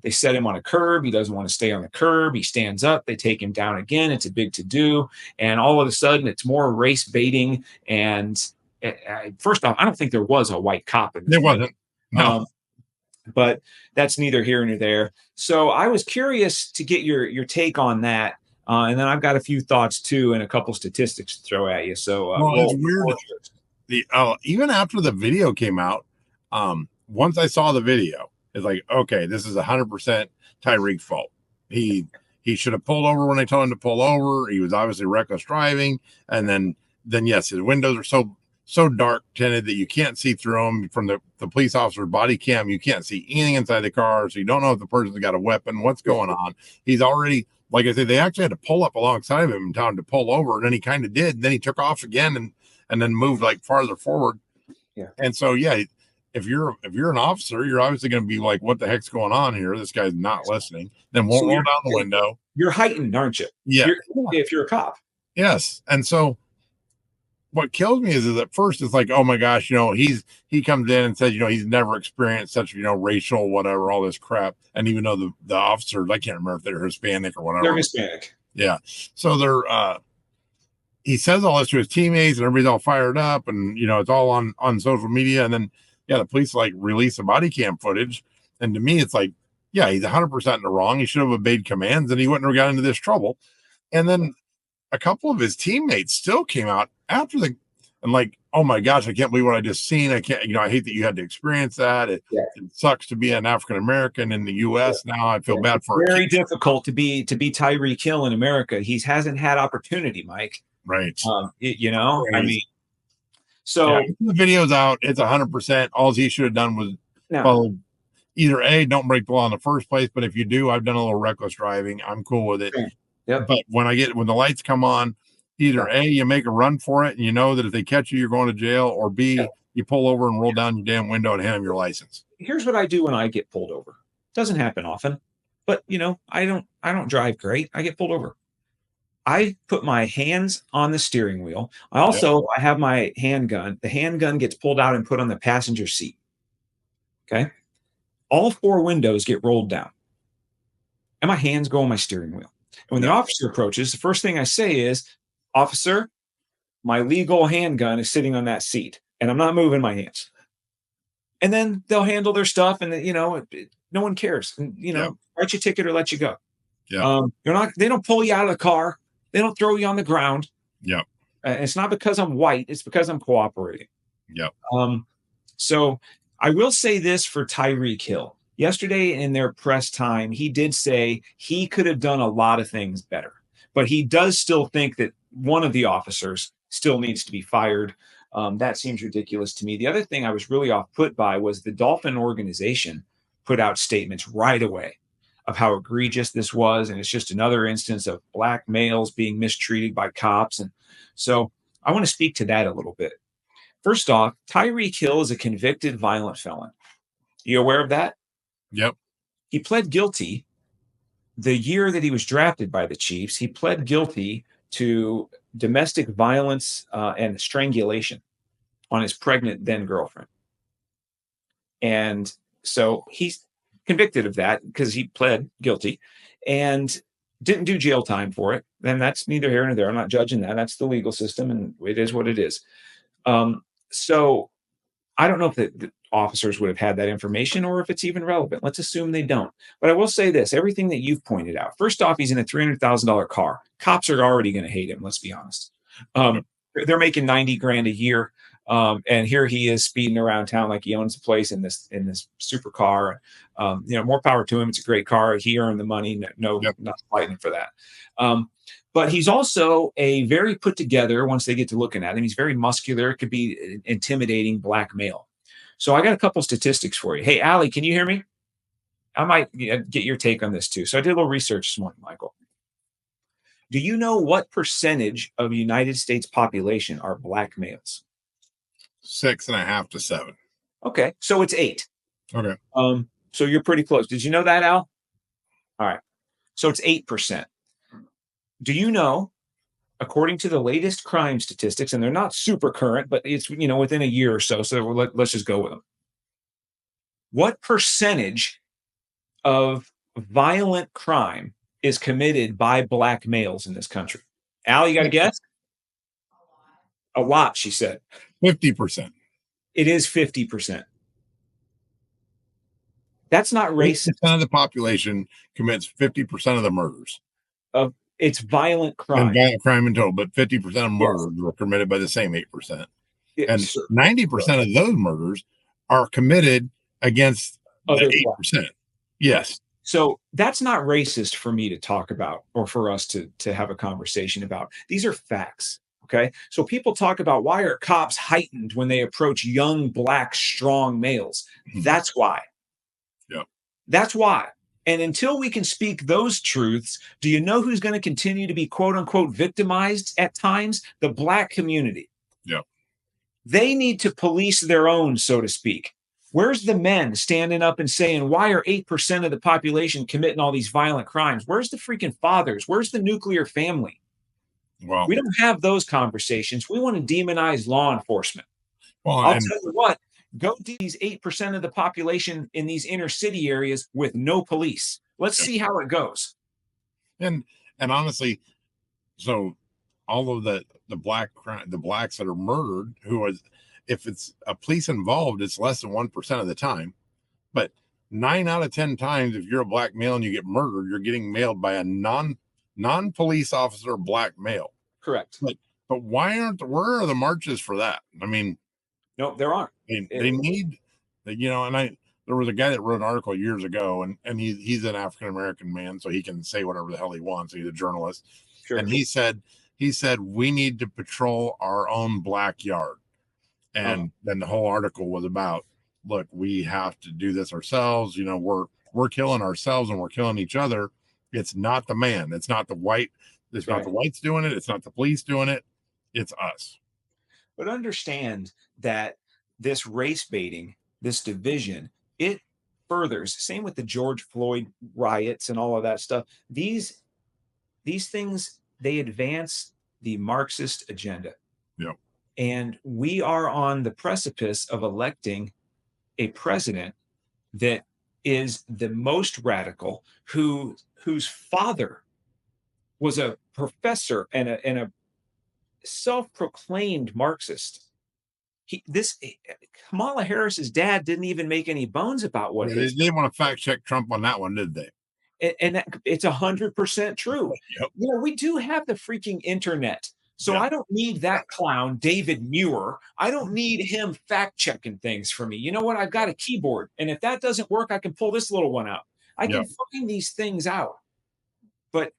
They set him on a curb. He doesn't want to stay on the curb. He stands up. They take him down again. It's a big to-do. And all of a sudden, it's more race baiting. And first off, I don't think there was a white cop in this. There wasn't. No. But that's neither here nor there. So I was curious to get your take on that. And then I've got a few thoughts, too, and a couple statistics to throw at you. So it's weird. Even after the video came out, once I saw the video, is like, okay, this is 100% Tyreek's fault. He should have pulled over when they told him to pull over. He was obviously reckless driving, and then yes, his windows are so dark tinted that you can't see through them. From the police officer's body cam, you can't see anything inside the car, so you don't know if the person's got a weapon, what's going on. He's already, like I said, they actually had to pull up alongside of him and tell him to pull over, and then he kind of did. And then he took off again and then moved like farther forward. Yeah. And so yeah, if you're an officer, you're obviously going to be like, what the heck's going on here? This guy's not listening. Then won't roll down the window. You're heightened, aren't you? Yeah. If you're a cop. Yes. And so what kills me is at first it's like, oh my gosh, he comes in and says, he's never experienced such, racial, whatever, all this crap. And even though the officers, I can't remember if they're Hispanic or whatever. They're Hispanic. Yeah. So he says all this to his teammates and everybody's all fired up, and it's all on social media. And then the police like release the body cam footage. And to me, it's like, yeah, he's 100% in the wrong. He should have obeyed commands and he wouldn't have got into this trouble. And then a couple of his teammates still came out after and like, oh my gosh, I can't believe what I just seen. I can't, I hate that you had to experience that. It sucks to be an African-American in the US. Now I feel bad for it. Very difficult to be Tyreek Hill in America. He hasn't had opportunity, Mike. Right. I mean, so the video's out. It's 100%. All he should have done was follow either don't break the law in the first place. But if you do, I've done a little reckless driving. I'm cool with it. Yeah. But when the lights come on, either you make a run for it and you know that if they catch you, you're going to jail, or B, you pull over and roll down your damn window and hand them your license. Here's what I do when I get pulled over. Doesn't happen often, but I don't drive great. I get pulled over. I put my hands on the steering wheel. I have my handgun. The handgun gets pulled out and put on the passenger seat. Okay. All 4 windows get rolled down and my hands go on my steering wheel. And when the officer approaches, the first thing I say is, officer, my legal handgun is sitting on that seat and I'm not moving my hands. And then they'll handle their stuff and no one cares. And, write your ticket or let you go. Yeah. They don't pull you out of the car. They don't throw you on the ground. Yeah. It's not because I'm white. It's because I'm cooperating. Yeah. So I will say this for Tyreek Hill. Yesterday in their press time, he did say he could have done a lot of things better, but he does still think that one of the officers still needs to be fired. That seems ridiculous to me. The other thing I was really off put by was the Dolphin organization put out statements right away of how egregious this was. And it's just another instance of black males being mistreated by cops. And so I want to speak to that a little bit. First off, Tyreek Hill is a convicted violent felon. You aware of that? Yep. He pled guilty the year that he was drafted by the Chiefs. He pled guilty to domestic violence and strangulation on his pregnant then girlfriend. And so he's convicted of that because he pled guilty and didn't do jail time for it. And that's neither here nor there. I'm not judging that. That's the legal system and it is what it is. So I don't know if the officers would have had that information or if it's even relevant. Let's assume they don't. But I will say this, everything that you've pointed out. First off, he's in a $300,000 car. Cops are already going to hate him. Let's be honest. They're making $90,000 a year. And here he is speeding around town like he owns a place in this super car. More power to him. It's a great car. He earned the money. Not fighting for that. But he's also a very put together, once they get to looking at him, he's very muscular. It could be an intimidating black male. So I got a couple statistics for you. Hey, Allie, can you hear me? I might get your take on this too. So I did a little research this morning, Michael. Do you know what percentage of the United States population are black males? 6.5 to 7. Okay. So it's 8. Okay. So you're pretty close. Did you know that, Al? All right. So it's 8%. Do you know, according to the latest crime statistics, and they're not super current, but it's, within a year or so. So let's just go with them. What percentage of violent crime is committed by black males in this country? Al, you got to guess? A lot, she said. 50%. It is 50%. That's not racist. 50% of the population commits 50% of the murders. It's violent crime. And violent crime in total, but 50% of murders were committed by the same 8%. And 90% of those murders are committed against other the black. 8%. Yes. So that's not racist for me to talk about or for us to have a conversation about. These are facts. Okay. So people talk about why are cops heightened when they approach young, black, strong males? That's why. Yeah. That's why. And until we can speak those truths, do you know who's going to continue to be quote unquote victimized at times? The black community. Yeah. They need to police their own, so to speak. Where's the men standing up and saying, why are 8% of the population committing all these violent crimes? Where's the freaking fathers? Where's the nuclear family? Well, We don't have those conversations. We want to demonize law enforcement. well, I'll and tell you what, go to these 8% of the population in these inner city areas with no police. Let's see how it goes. and honestly, so all of the blacks that are murdered, if it's a police involved, it's less than 1% of the time. But 9 out of 10 times, if you're a black male and you get murdered, you're getting mailed by a non-police officer black male. Correct. But where are the marches for that? I mean, no, there aren't. They need, and there was a guy that wrote an article years ago, and he's an African American man, so he can say whatever the hell he wants. He's a journalist, Sure. and he said we need to patrol our own black yard, and then the whole article was about, look, we have to do this ourselves. We're killing ourselves and we're killing each other. It's not the man. It's not the white. It's not the whites doing it. It's not the police doing it. It's us. But understand that this race baiting, this division, it furthers, same with the George Floyd riots and all of that stuff. These things, they advance the Marxist agenda. Yeah. And we are on the precipice of electing a president that is the most radical, whose father was a professor and a self-proclaimed Marxist. Kamala Harris's dad didn't even make any bones about what They didn't want to fact check Trump on that one, did they? And it's 100% true. Yep. We do have the freaking internet. So Yep. I don't need that clown, David Muir. I don't need him fact checking things for me. You know what? I've got a keyboard. And if that doesn't work, I can pull this little one out. I can find these things out. But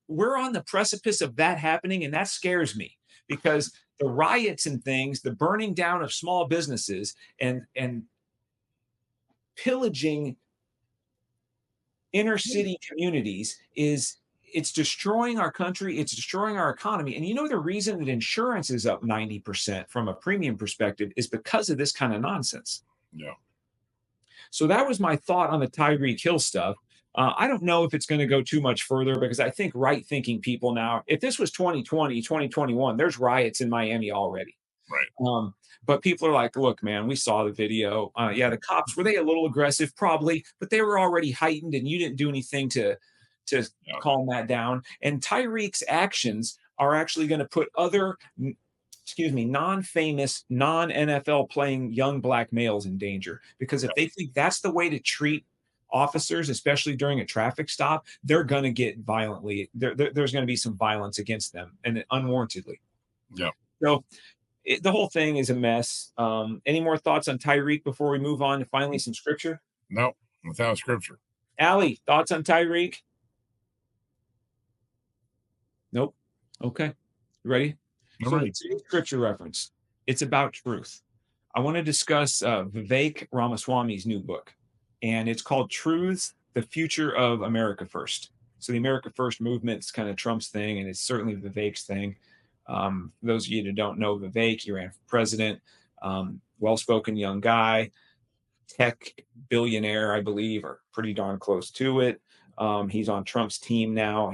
we're on the precipice of that happening. And that scares me because the riots and things, the burning down of small businesses and pillaging inner city communities it's destroying our country. It's destroying our economy. And the reason that insurance is up 90% from a premium perspective is because of this kind of nonsense. Yeah. So that was my thought on the Tyreek Hill stuff. I don't know if it's going to go too much further because I think right-thinking people now, if this was 2020, 2021, there's riots in Miami already. Right. But people are like, look, man, we saw the video. The cops, were they a little aggressive? Probably, but they were already heightened and you didn't do anything to calm that down. And Tyreek's actions are actually going to put other, non-famous, non-NFL playing young black males in danger. Because if they think that's the way to treat officers, especially during a traffic stop, they're going to get violently. There's going to be some violence against them and unwarrantedly. Yeah. So the whole thing is a mess. Any more thoughts on Tyreek before we move on to finally some scripture? No, without scripture. Allie, thoughts on Tyreek? Nope. Okay. You ready? So today's scripture reference, it's about truth. I want to discuss Vivek Ramaswamy's new book, and it's called Truths, the Future of America First. So the America First movement is kind of Trump's thing, and it's certainly Vivek's thing. Those of you that don't know Vivek, he ran for president, well-spoken young guy, tech billionaire, I believe, or pretty darn close to it. He's on Trump's team now.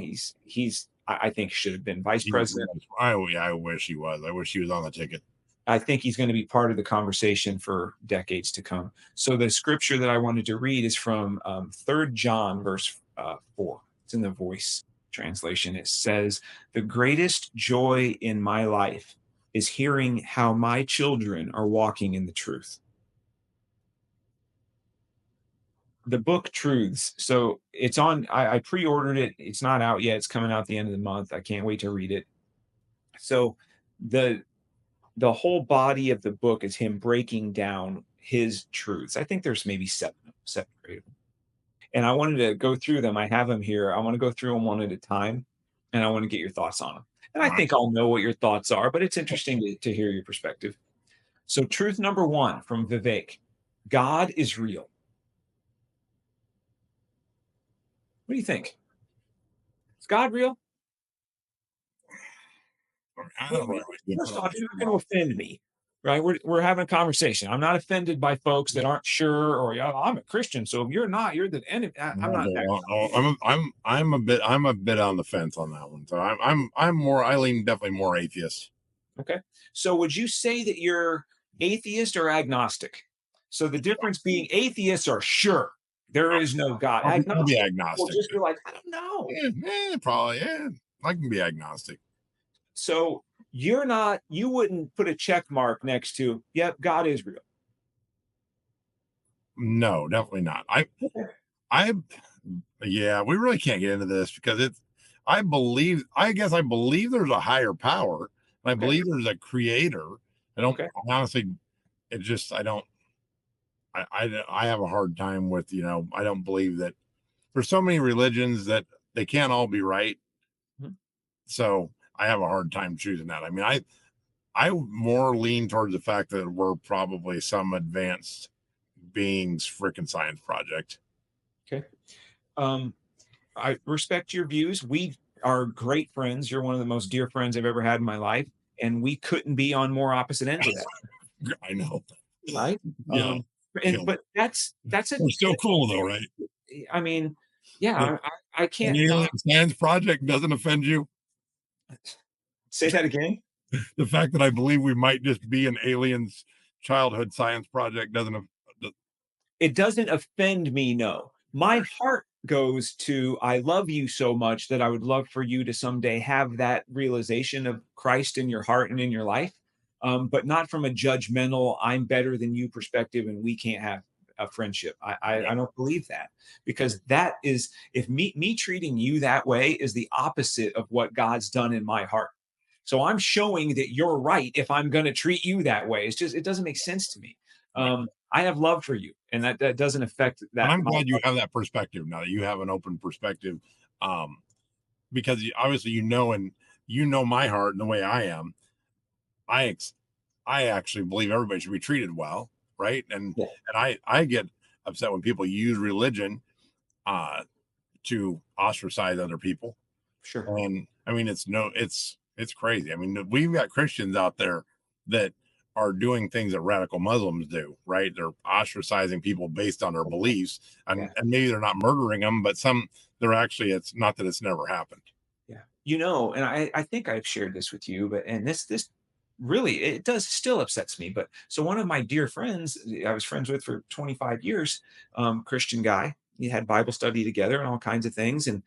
I think should have been vice president. I wish he was. I wish he was on the ticket. I think he's going to be part of the conversation for decades to come. So the scripture that I wanted to read is from 3 John, verse 4. It's in the Voice translation. It says, "The greatest joy in my life is hearing how my children are walking in the truth." The book Truths. So it's on, I pre-ordered it. It's not out yet. It's coming out at the end of the month. I can't wait to read it. So the whole body of the book is him breaking down his truths. I think there's maybe seven or eight of them. And I wanted to go through them. I have them here. I want to go through them one at a time, and I want to get your thoughts on them. And I think I'll know what your thoughts are, but it's interesting to hear your perspective. So truth number one from Vivek: God is real. What do you think? Is God real? I don't know. First off, you're not going to offend me, right? We're having a conversation. I'm not offended by folks that aren't sure, or yeah, I'm a Christian, so if you're not, you're the enemy. I'm not. I'm a bit on the fence on that one. So I lean definitely more atheist. Okay. So would you say that you're atheist or agnostic? So the difference being atheists are sure there is no God. I'll be agnostic. Well, just be like, I don't know. Probably. Yeah, I can be agnostic. So you wouldn't put a check mark next to, yep, God is real. No, definitely not. We really can't get into this because I guess I believe there's a higher power, and I believe there's a creator. Honestly, I have a hard time with, I don't believe that there's so many religions that they can't all be right. Mm-hmm. So I have a hard time choosing that. I mean, I more lean towards the fact that we're probably some advanced beings freaking science project. Okay. I respect your views. We are great friends. You're one of the most dear friends I've ever had in my life, and we couldn't be on more opposite ends of that. I know. Right? Yeah. But that's We're still cool though, right? I mean, yeah, I can't. Alien science project doesn't offend you? Say that again. The fact that I believe we might just be an alien's childhood science project doesn't offend me. No, my heart goes to, I love you so much that I would love for you to someday have that realization of Christ in your heart and in your life, but not from a judgmental, I'm better than you perspective and we can't have a friendship. I don't believe that, because that is, if me treating you that way is the opposite of what God's done in my heart. So I'm showing that you're right if I'm going to treat you that way. It doesn't make sense to me. I have love for you, and that doesn't affect that. And I'm glad you have that perspective now, that you have an open perspective, because obviously my heart and the way I am. I actually believe everybody should be treated well, right? And I get upset when people use religion to ostracize other people. Sure. And I mean, it's crazy. I mean, we've got Christians out there that are doing things that radical Muslims do, right? They're ostracizing people based on their beliefs, and maybe they're not murdering them, but they're actually, it's not that it's never happened. Yeah. And I think I've shared this with you, and this really, it still upsets me. But so one of my dear friends I was friends with for 25 years, Christian guy, we had Bible study together and all kinds of things. And,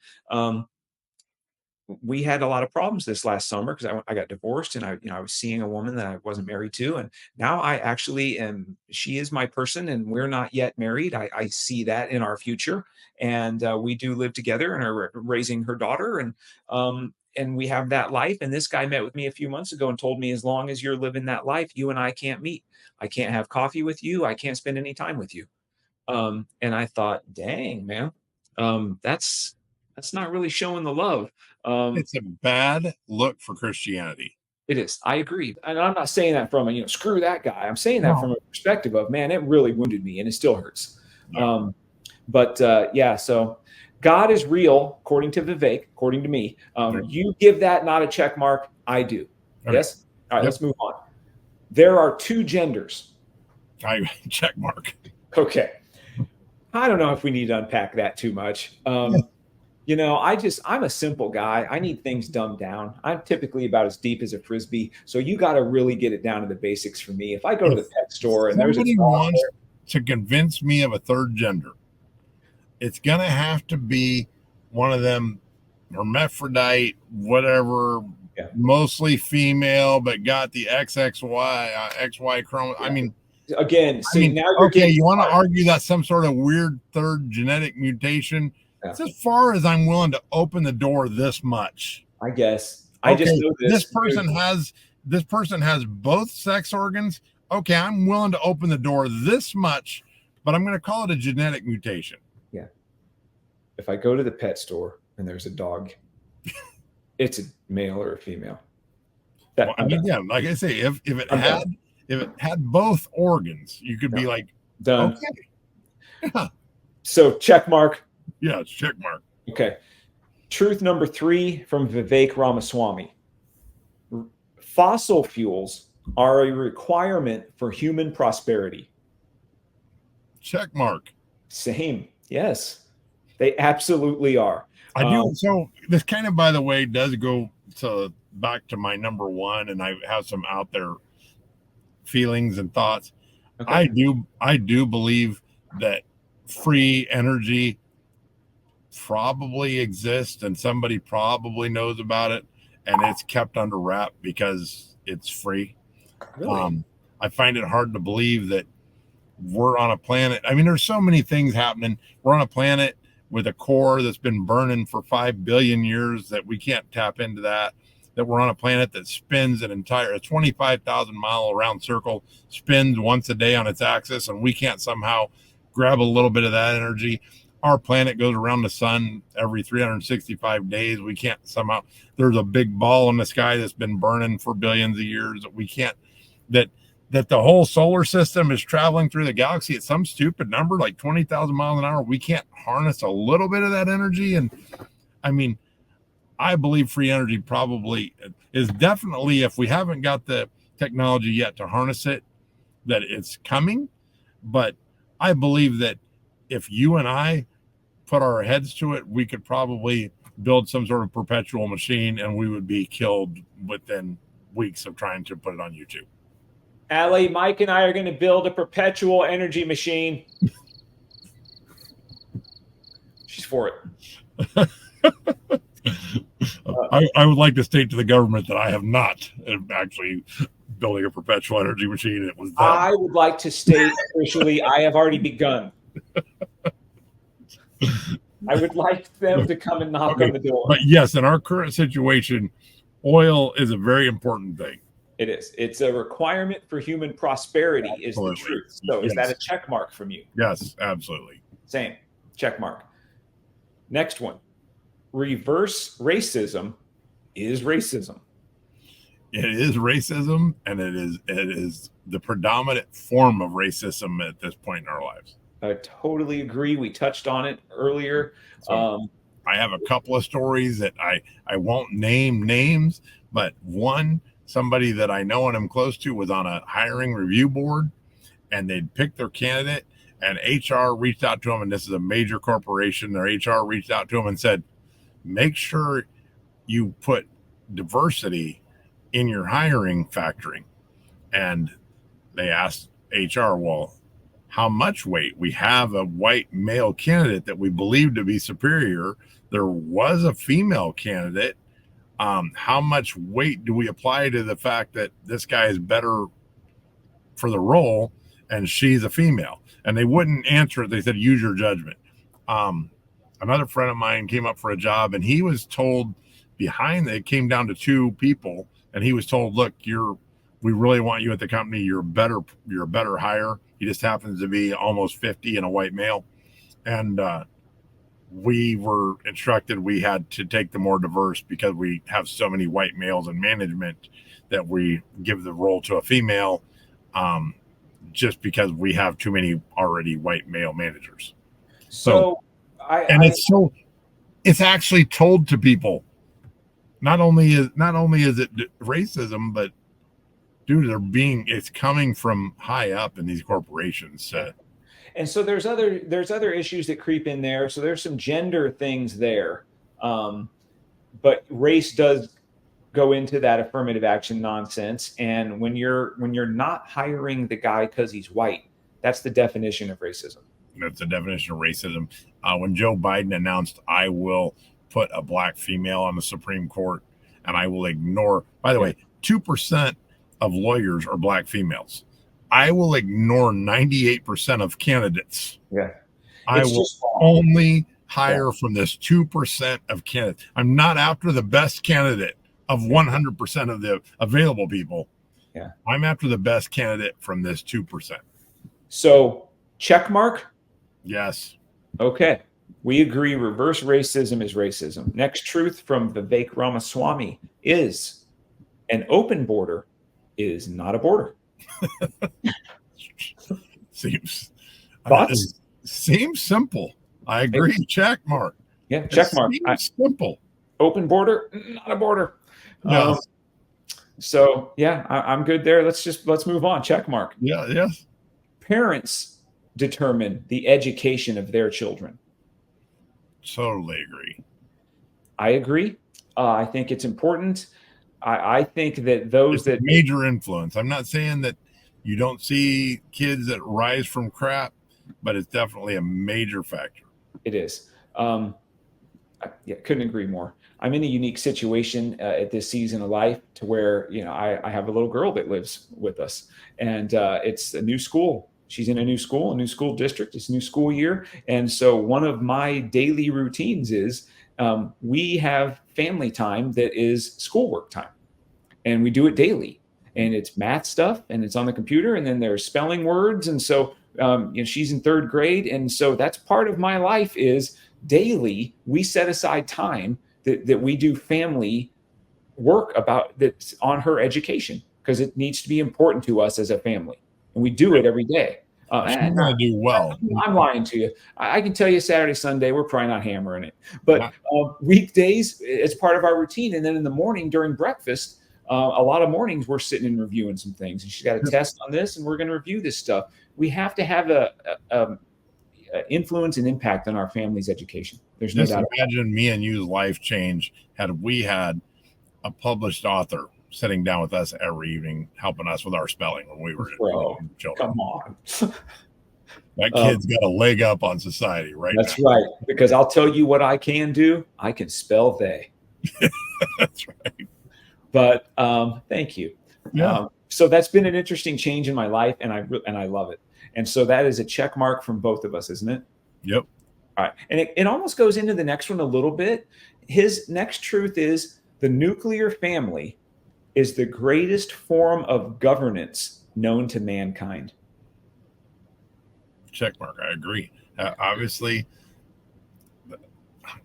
we had a lot of problems this last summer because I got divorced, and I was seeing a woman that I wasn't married to. And now I actually she is my person, and we're not yet married. I see that in our future. And we do live together and are raising her daughter. And we have that life. And this guy met with me a few months ago and told me, as long as you're living that life, you and I can't meet. I can't have coffee with you. I can't spend any time with you. And I thought, dang, man, that's not really showing the love. It's a bad look for Christianity. It is. I agree. And I'm not saying that from screw that guy. I'm saying that from a perspective of, man, it really wounded me and it still hurts. No. So God is real, according to Vivek, according to me. You give that not a check mark. I do. Okay. Yes. All right, let's move on. There are two genders. I check mark. Okay. I don't know if we need to unpack that too much. I'm a simple guy. I need things dumbed down. I'm typically about as deep as a Frisbee. So you got to really get it down to the basics for me. If I go to the pet store and somebody wants to convince me of a third gender, it's going to have to be one of them hermaphrodite, whatever, mostly female, but got the XY chromosome. Yeah. I mean, again, now you're okay. You want to argue that some sort of weird third genetic mutation? Yeah. It's as far as I'm willing to open the door this much. I guess. I just know this person has both sex organs okay, I'm willing to open the door this much, but I'm going to call it a genetic mutation. Yeah. If I go to the pet store and there's a dog, it's a male or a female. Well, I mean, yeah, like I say, if it had both organs, you could be like, done. Okay. Yeah. So check mark. Yeah, check mark. Okay. Truth number 3 from Vivek Ramaswamy. Fossil fuels are a requirement for human prosperity. Check mark. Same. Yes. They absolutely are. I do. So this kind of, by the way, does go back to my number 1, and I have some out there feelings and thoughts. Okay. I do believe that free energy probably exists, and somebody probably knows about it, and it's kept under wrap because it's free. Really? I find it hard to believe that we're on a planet. I mean, there's so many things happening. We're on a planet with a core that's been burning for 5 billion years that we can't tap into that we're on a planet that spins a 25,000 mile around circle, spins once a day on its axis, and we can't somehow grab a little bit of that energy. Our planet goes around the sun every 365 days. We can't somehow, there's a big ball in the sky that's been burning for billions of years that we can't, that the whole solar system is traveling through the galaxy at some stupid number, like 20,000 miles an hour. We can't harness a little bit of that energy. And I mean, I believe free energy probably is definitely, if we haven't got the technology yet to harness it, that it's coming. But I believe that if you and I put our heads to it, we could probably build some sort of perpetual machine, and we would be killed within weeks of trying to put it on YouTube. Allie, Mike and I are going to build a perpetual energy machine. She's for it. I would like to state to the government that I have not actually building a perpetual energy machine. It was them. I would like to state officially I have already begun. I would like them to come and knock on the door. But yes, in our current situation, oil is a very important thing. It is. It's a requirement for human prosperity, Absolutely. Is the truth. So is that a check mark from you? Yes, absolutely. Same. Check mark. Next one. Reverse racism is racism. It is racism, and it is the predominant form of racism at this point in our lives. I totally agree. We touched on it earlier. So I have a couple of stories that I won't name names, but one, somebody that I know and I'm close to was on a hiring review board, and they'd picked their candidate, and HR reached out to them, and this is a major corporation. Their HR reached out to them and said, make sure you put diversity in your hiring factoring. And they asked HR, well, how much weight? We have a white male candidate that we believe to be superior. There was a female candidate. How much weight do we apply to the fact that this guy is better for the role and she's a female? And they wouldn't answer it. They said, use your judgment. Another friend of mine came up for a job, and he was told it came down to 2 people, and he was told, look, we really want you at the company. You're a better hire. He just happens to be almost 50 and a white male. And we were instructed we had to take the more diverse because we have so many white males in management that we give the role to a female just because we have too many already white male managers. So it's actually told to people. Not only is it racism, but dude, it's coming from high up in these corporations. And so there's other issues that creep in there. So there's some gender things there, but race does go into that affirmative action nonsense. And when you're not hiring the guy because he's white, that's the definition of racism. That's the definition of racism. When Joe Biden announced, I will put a black female on the Supreme Court, and I will ignore, by the way, 2% of lawyers are black females. I will ignore 98% of candidates. Yeah. I will only hire from this 2% of candidates. I'm not after the best candidate of 100% of the available people. Yeah. I'm after the best candidate from this 2%. So check mark. Yes. Okay. We agree reverse racism is racism. Next truth from Vivek Ramaswamy is an open border is not a border. Seems Thoughts? seems simple. I agree. Check mark. Yeah, check mark. Seems simple. Open border, not a border. Yes. So yeah, I'm good there. Let's move on. Check mark. Yeah. Yes. Parents determine the education of their children. Totally agree. I agree. I think it's important. I think that those It's that major influence. I'm not saying that you don't see kids that rise from crap, but it's definitely a major factor. it is. Yeah, couldn't agree more. I'm in a unique situation at this season of life to where I have a little girl that lives with us, and it's a new school. She's in a new school district. It's a new school year, and so one of my daily routines is we have family time that is schoolwork time, and we do it daily. And it's math stuff, and it's on the computer, and then there's spelling words, and so she's in third grade, and so that's part of my life is daily we set aside time that we do family work about that's on her education because it needs to be important to us as a family, and we do it every day. She's going to do well. I'm lying to you. I can tell you Saturday, Sunday, we're probably not hammering it, but weekdays it's part of our routine. And then in the morning during breakfast, a lot of mornings we're sitting and reviewing some things, and she's got a test on this, and we're going to review this stuff. We have to have a influence and impact on our family's education. There's no doubt. Imagine me and you's life change had we had a published author sitting down with us every evening, helping us with our spelling when we were children. Come on. That kid's got a leg up on society right now. That's right. Because I'll tell you what I can do. I can spell they. That's right. But thank you. Yeah. So that's been an interesting change in my life, and I love it. And so that is a check mark from both of us, isn't it? Yep. All right. And it almost goes into the next one a little bit. His next truth is the nuclear family is the greatest form of governance known to mankind. Check mark. I agree. Obviously,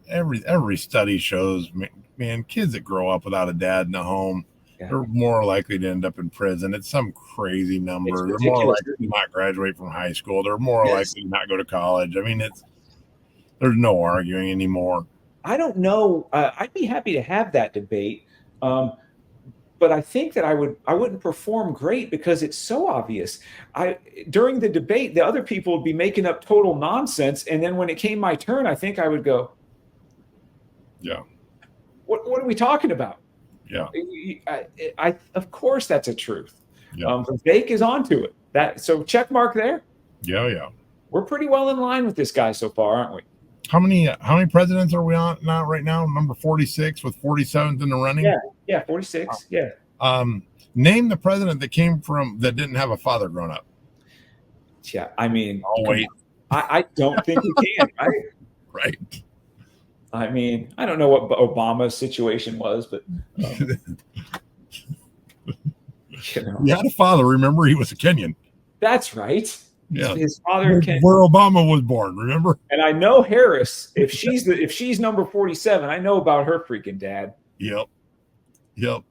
every study shows, man, kids that grow up without a dad in the home, they're more likely to end up in prison. It's some crazy number. They're more likely to not graduate from high school. They're more likely to not go to college. I mean, there's no arguing anymore. I don't know. I'd be happy to have that debate. But I think that I wouldn't perform great because it's so obvious. During the debate, the other people would be making up total nonsense. And then when it came my turn, I think I would go, yeah. What are we talking about? Yeah. Of course, that's a truth. Yeah. Vivek is onto it. So check mark there. Yeah, yeah. We're pretty well in line with this guy so far, aren't we? How many presidents are we on now right now? Number 46 with 47th in the running? Yeah, 46. Yeah. Name the president that didn't have a father growing up. Yeah, I mean, wait. I don't think we can, right? Right. I mean, I don't know what Obama's situation was, but he had a father. Remember, he was a Kenyan. That's right. Yeah, his father. Where Obama was born. Remember? And I know Harris. If she's number 47, I know about her freaking dad. Yep.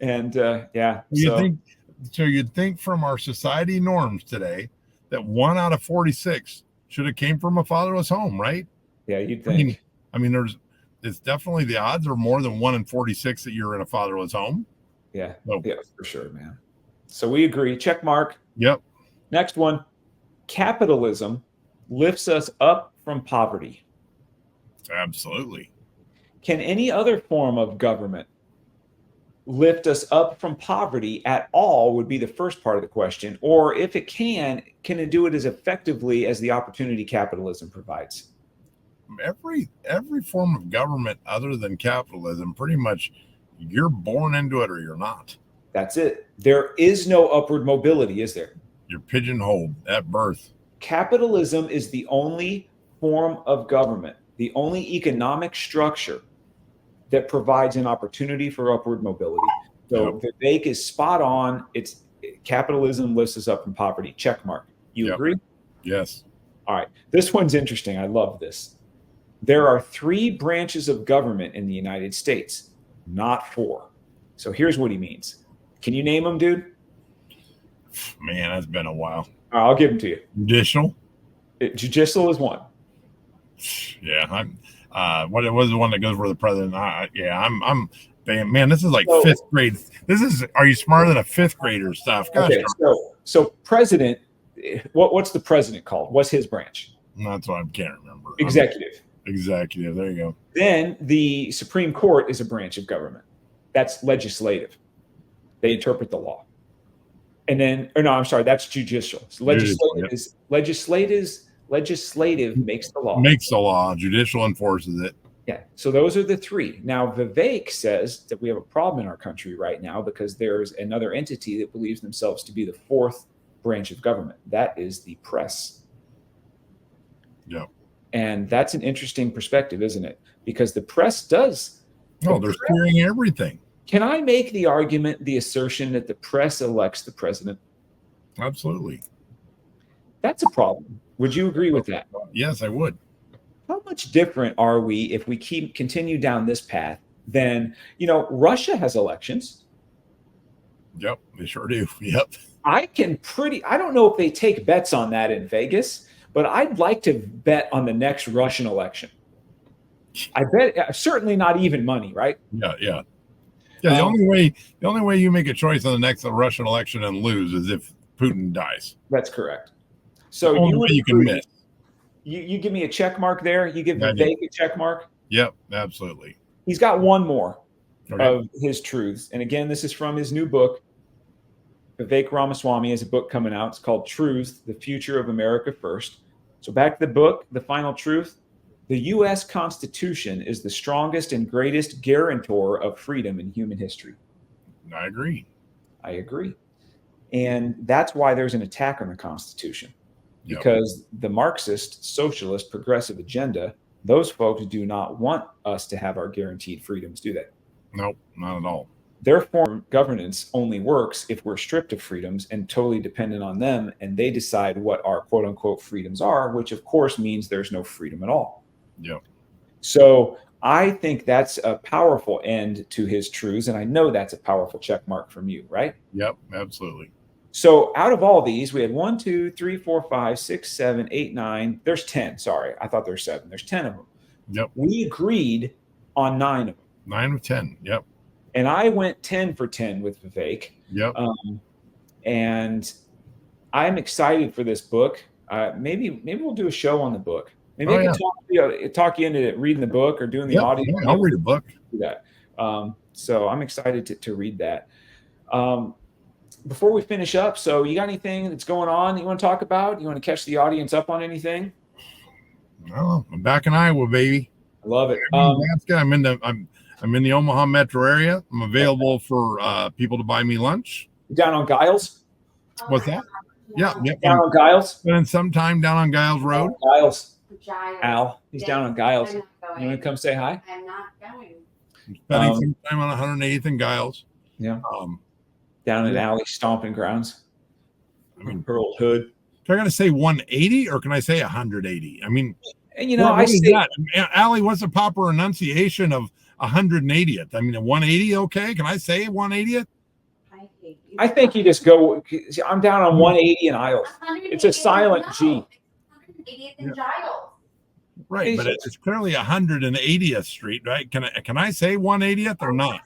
And yeah. You'd think from our society norms today that 1 out of 46 should have came from a fatherless home, right? Yeah, you'd think. I mean, it's definitely the odds are more than 1 in 46 that you're in a fatherless home. Yeah. Yeah, for sure, man. So we agree. Check mark. Yep. Next one. Capitalism lifts us up from poverty. Absolutely. Can any other form of government lift us up from poverty at all would be the first part of the question. Or if it can it do it as effectively as the opportunity capitalism provides? Every form of government other than capitalism, pretty much you're born into it or you're not. That's it. There is no upward mobility, is there? You're pigeonholed at birth. Capitalism is the only form of government, the only economic structure that provides an opportunity for upward mobility. So Vivek is spot on. It's capitalism lifts us up from poverty. Check mark. You agree? Yes. All right. This one's interesting. I love this. There are 3 branches of government in the United States, not 4. So here's what he means. Can you name them, dude? Man, that's been a while. I'll give them to you. Judicial. Judicial is one. Yeah. What was the one that goes for the president? I'm man, this is like 5th grade. Are you smarter than a 5th grader stuff? Gosh, okay, so president, what's the president called? What's his branch? That's what I can't remember. Executive. Executive. There you go. Then the Supreme Court is a branch of government. That's legislative. They interpret the law. And then, that's judicial. So legislative makes the law. Makes the law. Judicial enforces it. Yeah. So those are the 3. Now, Vivek says that we have a problem in our country right now because there's another entity that believes themselves to be the 4th branch of government. That is the press. Yeah. And that's an interesting perspective, isn't it? Because the press does. They're steering everything. Can I make the argument, the assertion that the press elects the president? Absolutely. That's a problem. Would you agree with that? Yes, I would. How much different are we if we continue down this path than, Russia has elections. Yep, they sure do. Yep. I don't know if they take bets on that in Vegas, but I'd like to bet on the next Russian election. I bet certainly not even money, right? Yeah. The only way you make a choice on the next Russian election and lose is if Putin dies. That's correct. So you can miss. You give me a check mark there. You give Vivek a check mark. Yep, absolutely. He's got one more of his truths, and again, this is from his new book. Vivek Ramaswamy has a book coming out. It's called Truths: The Future of America First. So back to the book. The final truth: the U.S. Constitution is the strongest and greatest guarantor of freedom in human history. I agree. And that's why there's an attack on the Constitution. Because the Marxist, socialist, progressive agenda, those folks do not want us to have our guaranteed freedoms, do they? Nope, not at all. Their form of governance only works if we're stripped of freedoms and totally dependent on them, and they decide what our quote unquote freedoms are, which of course means there's no freedom at all. Yep. So I think that's a powerful end to his truths, and I know that's a powerful check mark from you, right? Yep, absolutely. So out of all these, we had 1, 2, 3, 4, 5, 6, 7, 8, 9. There's 10. Sorry, I thought there's 7. There's 10 of them. Yep. We agreed on 9 of them. 9 of 10. Yep. And I went 10 for 10 with Vivek. Yep. And I'm excited for this book. Maybe we'll do a show on the book. Maybe I can talk you into reading the book or doing the audio. Yeah, I'll read a book. Do that. So I'm excited to read that. Before we finish up, so you got anything that's going on that you want to talk about? You want to catch the audience up on anything? No, I'm back in Iowa, baby. I love it. I'm in the Omaha metro area. I'm available for people to buy me lunch. Down on Giles? What's that? Yeah. Down on Giles? Spending some time down on Giles Road. Giles. Al, he's down on Giles. You want to come say hi? I'm not going. Spending some time on 108th and Giles. Yeah. Down at Allie stomping grounds. I mean, her old hood. Do I got to say 180 or can I say 180? I mean, and I say that. Allie, what's the proper enunciation of 180th? I mean, a 180, okay? Can I say 180th? I think you just go. I'm down on 180 in Isles. It's a silent G. 180th and Giles. Right, but it's clearly 180th Street, right? Can I say 180th or not?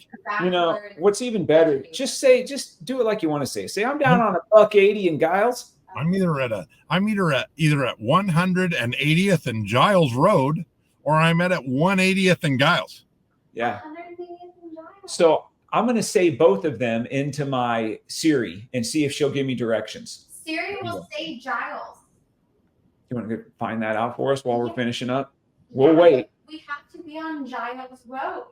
What's even better? Just do it like you want to say. Say I'm down on $180 in Giles. I'm either at 180th and Giles Road, or I'm at 180th and Giles. Yeah. So I'm going to say both of them into my Siri and see if she'll give me directions. Siri will say Giles. You want to find that out for us while we're finishing up? We'll wait. We have to be on Giles Road.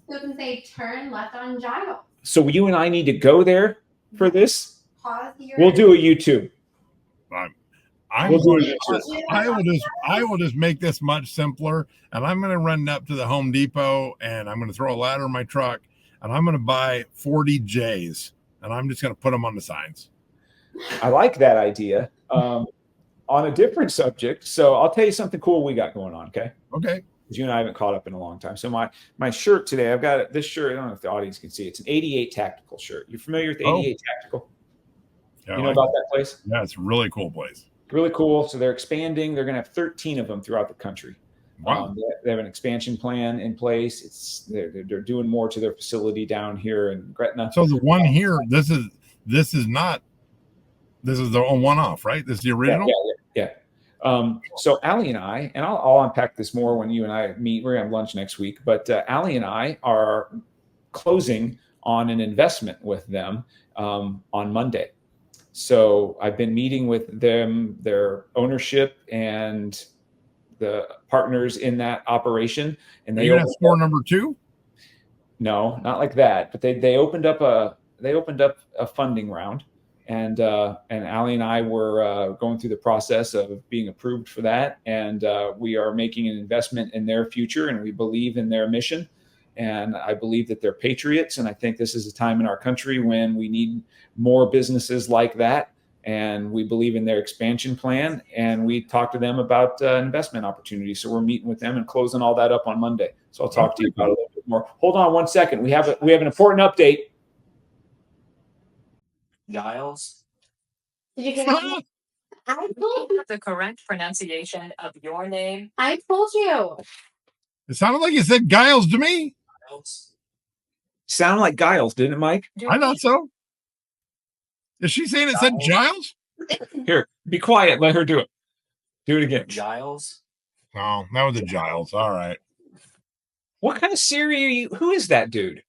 So it can say turn left on Giles. So you and I need to go there for this? Pause here. We'll do a YouTube. I will just make this much simpler, and I'm going to run up to the Home Depot, and I'm going to throw a ladder in my truck, and I'm going to buy 40 J's, and I'm just going to put them on the signs. I like that idea. On a different subject, so I'll tell you something cool we got going on. Okay. Okay. You and I haven't caught up in a long time. So my shirt today, I've got this shirt. I don't know if the audience can see it. It's an 88 Tactical shirt. You familiar with 88 Tactical? Yeah, you know about that place? Yeah, it's a really cool place. Really cool. So they're expanding. They're going to have 13 of them throughout the country. Wow. They have an expansion plan in place. They're doing more to their facility down here in Gretna. So the one here, this is the one-off, right? This is the original? Yeah. So Allie and I, and I'll unpack this more when you and I meet. We're going to have lunch next week. But Allie and I are closing on an investment with them on Monday. So I've been meeting with them, their ownership, and the partners in that operation. And they have store number 2? No, not like that. But they opened up a funding round. And Allie and I were going through the process of being approved for that. And we are making an investment in their future, and we believe in their mission. And I believe that they're patriots. And I think this is a time in our country when we need more businesses like that. And we believe in their expansion plan. And we talked to them about investment opportunities. So we're meeting with them and closing all that up on Monday. So I'll talk to you about it a little bit more. Hold on one second. We have an important update. Giles. Did you get it? I told you. The correct pronunciation of your name. I told you. It sounded like you said Giles to me. Giles. Sounded like Giles, didn't it, Mike? I thought so. Is she saying it said Giles? Here, be quiet. Let her do it. Do it again. Giles. Oh, that was a Giles. All right. What kind of Siri are you? Who is that dude?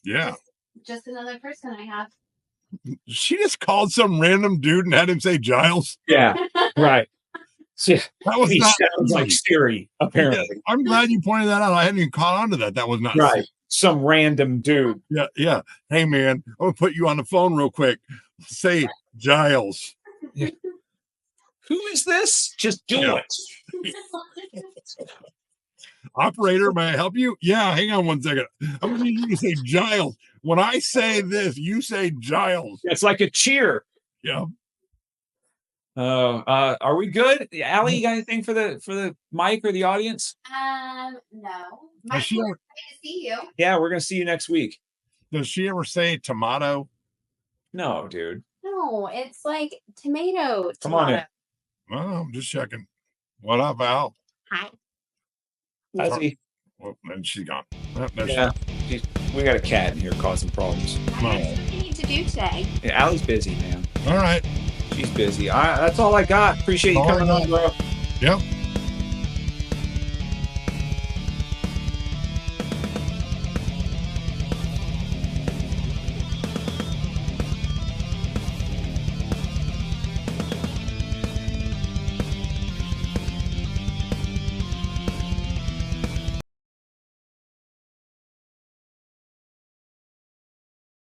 Yeah. Just another person I have. She just called some random dude and had him say Giles. Yeah, right. Yeah, that was he not sounds like Siri, apparently. Yeah, I'm glad you pointed that out. I hadn't even caught on to that. That was not right. Siri. Some random dude. Yeah. Hey, man, I'm going to put you on the phone real quick. Say Giles. Yeah. Who is this? Just do it. Operator, may I help you? Yeah, hang on one second. I'm going to need you to say Giles. When I say this, you say Giles. It's like a cheer. Yeah. Are we good? Allie, you got anything for the mic or the audience? No. Does she ever, to see you. Yeah, we're gonna see you next week. Does she ever say tomato? No, dude. No, it's like tomato. Come on in. Well, I'm just checking. What up, Al? Hi. Ozzy. Well, and she's gone. Yeah. We got a cat in here causing problems. What do you need to do today? Yeah, Allie's busy, man. All right. She's busy. That's all I got. Appreciate you coming on, bro. Yep.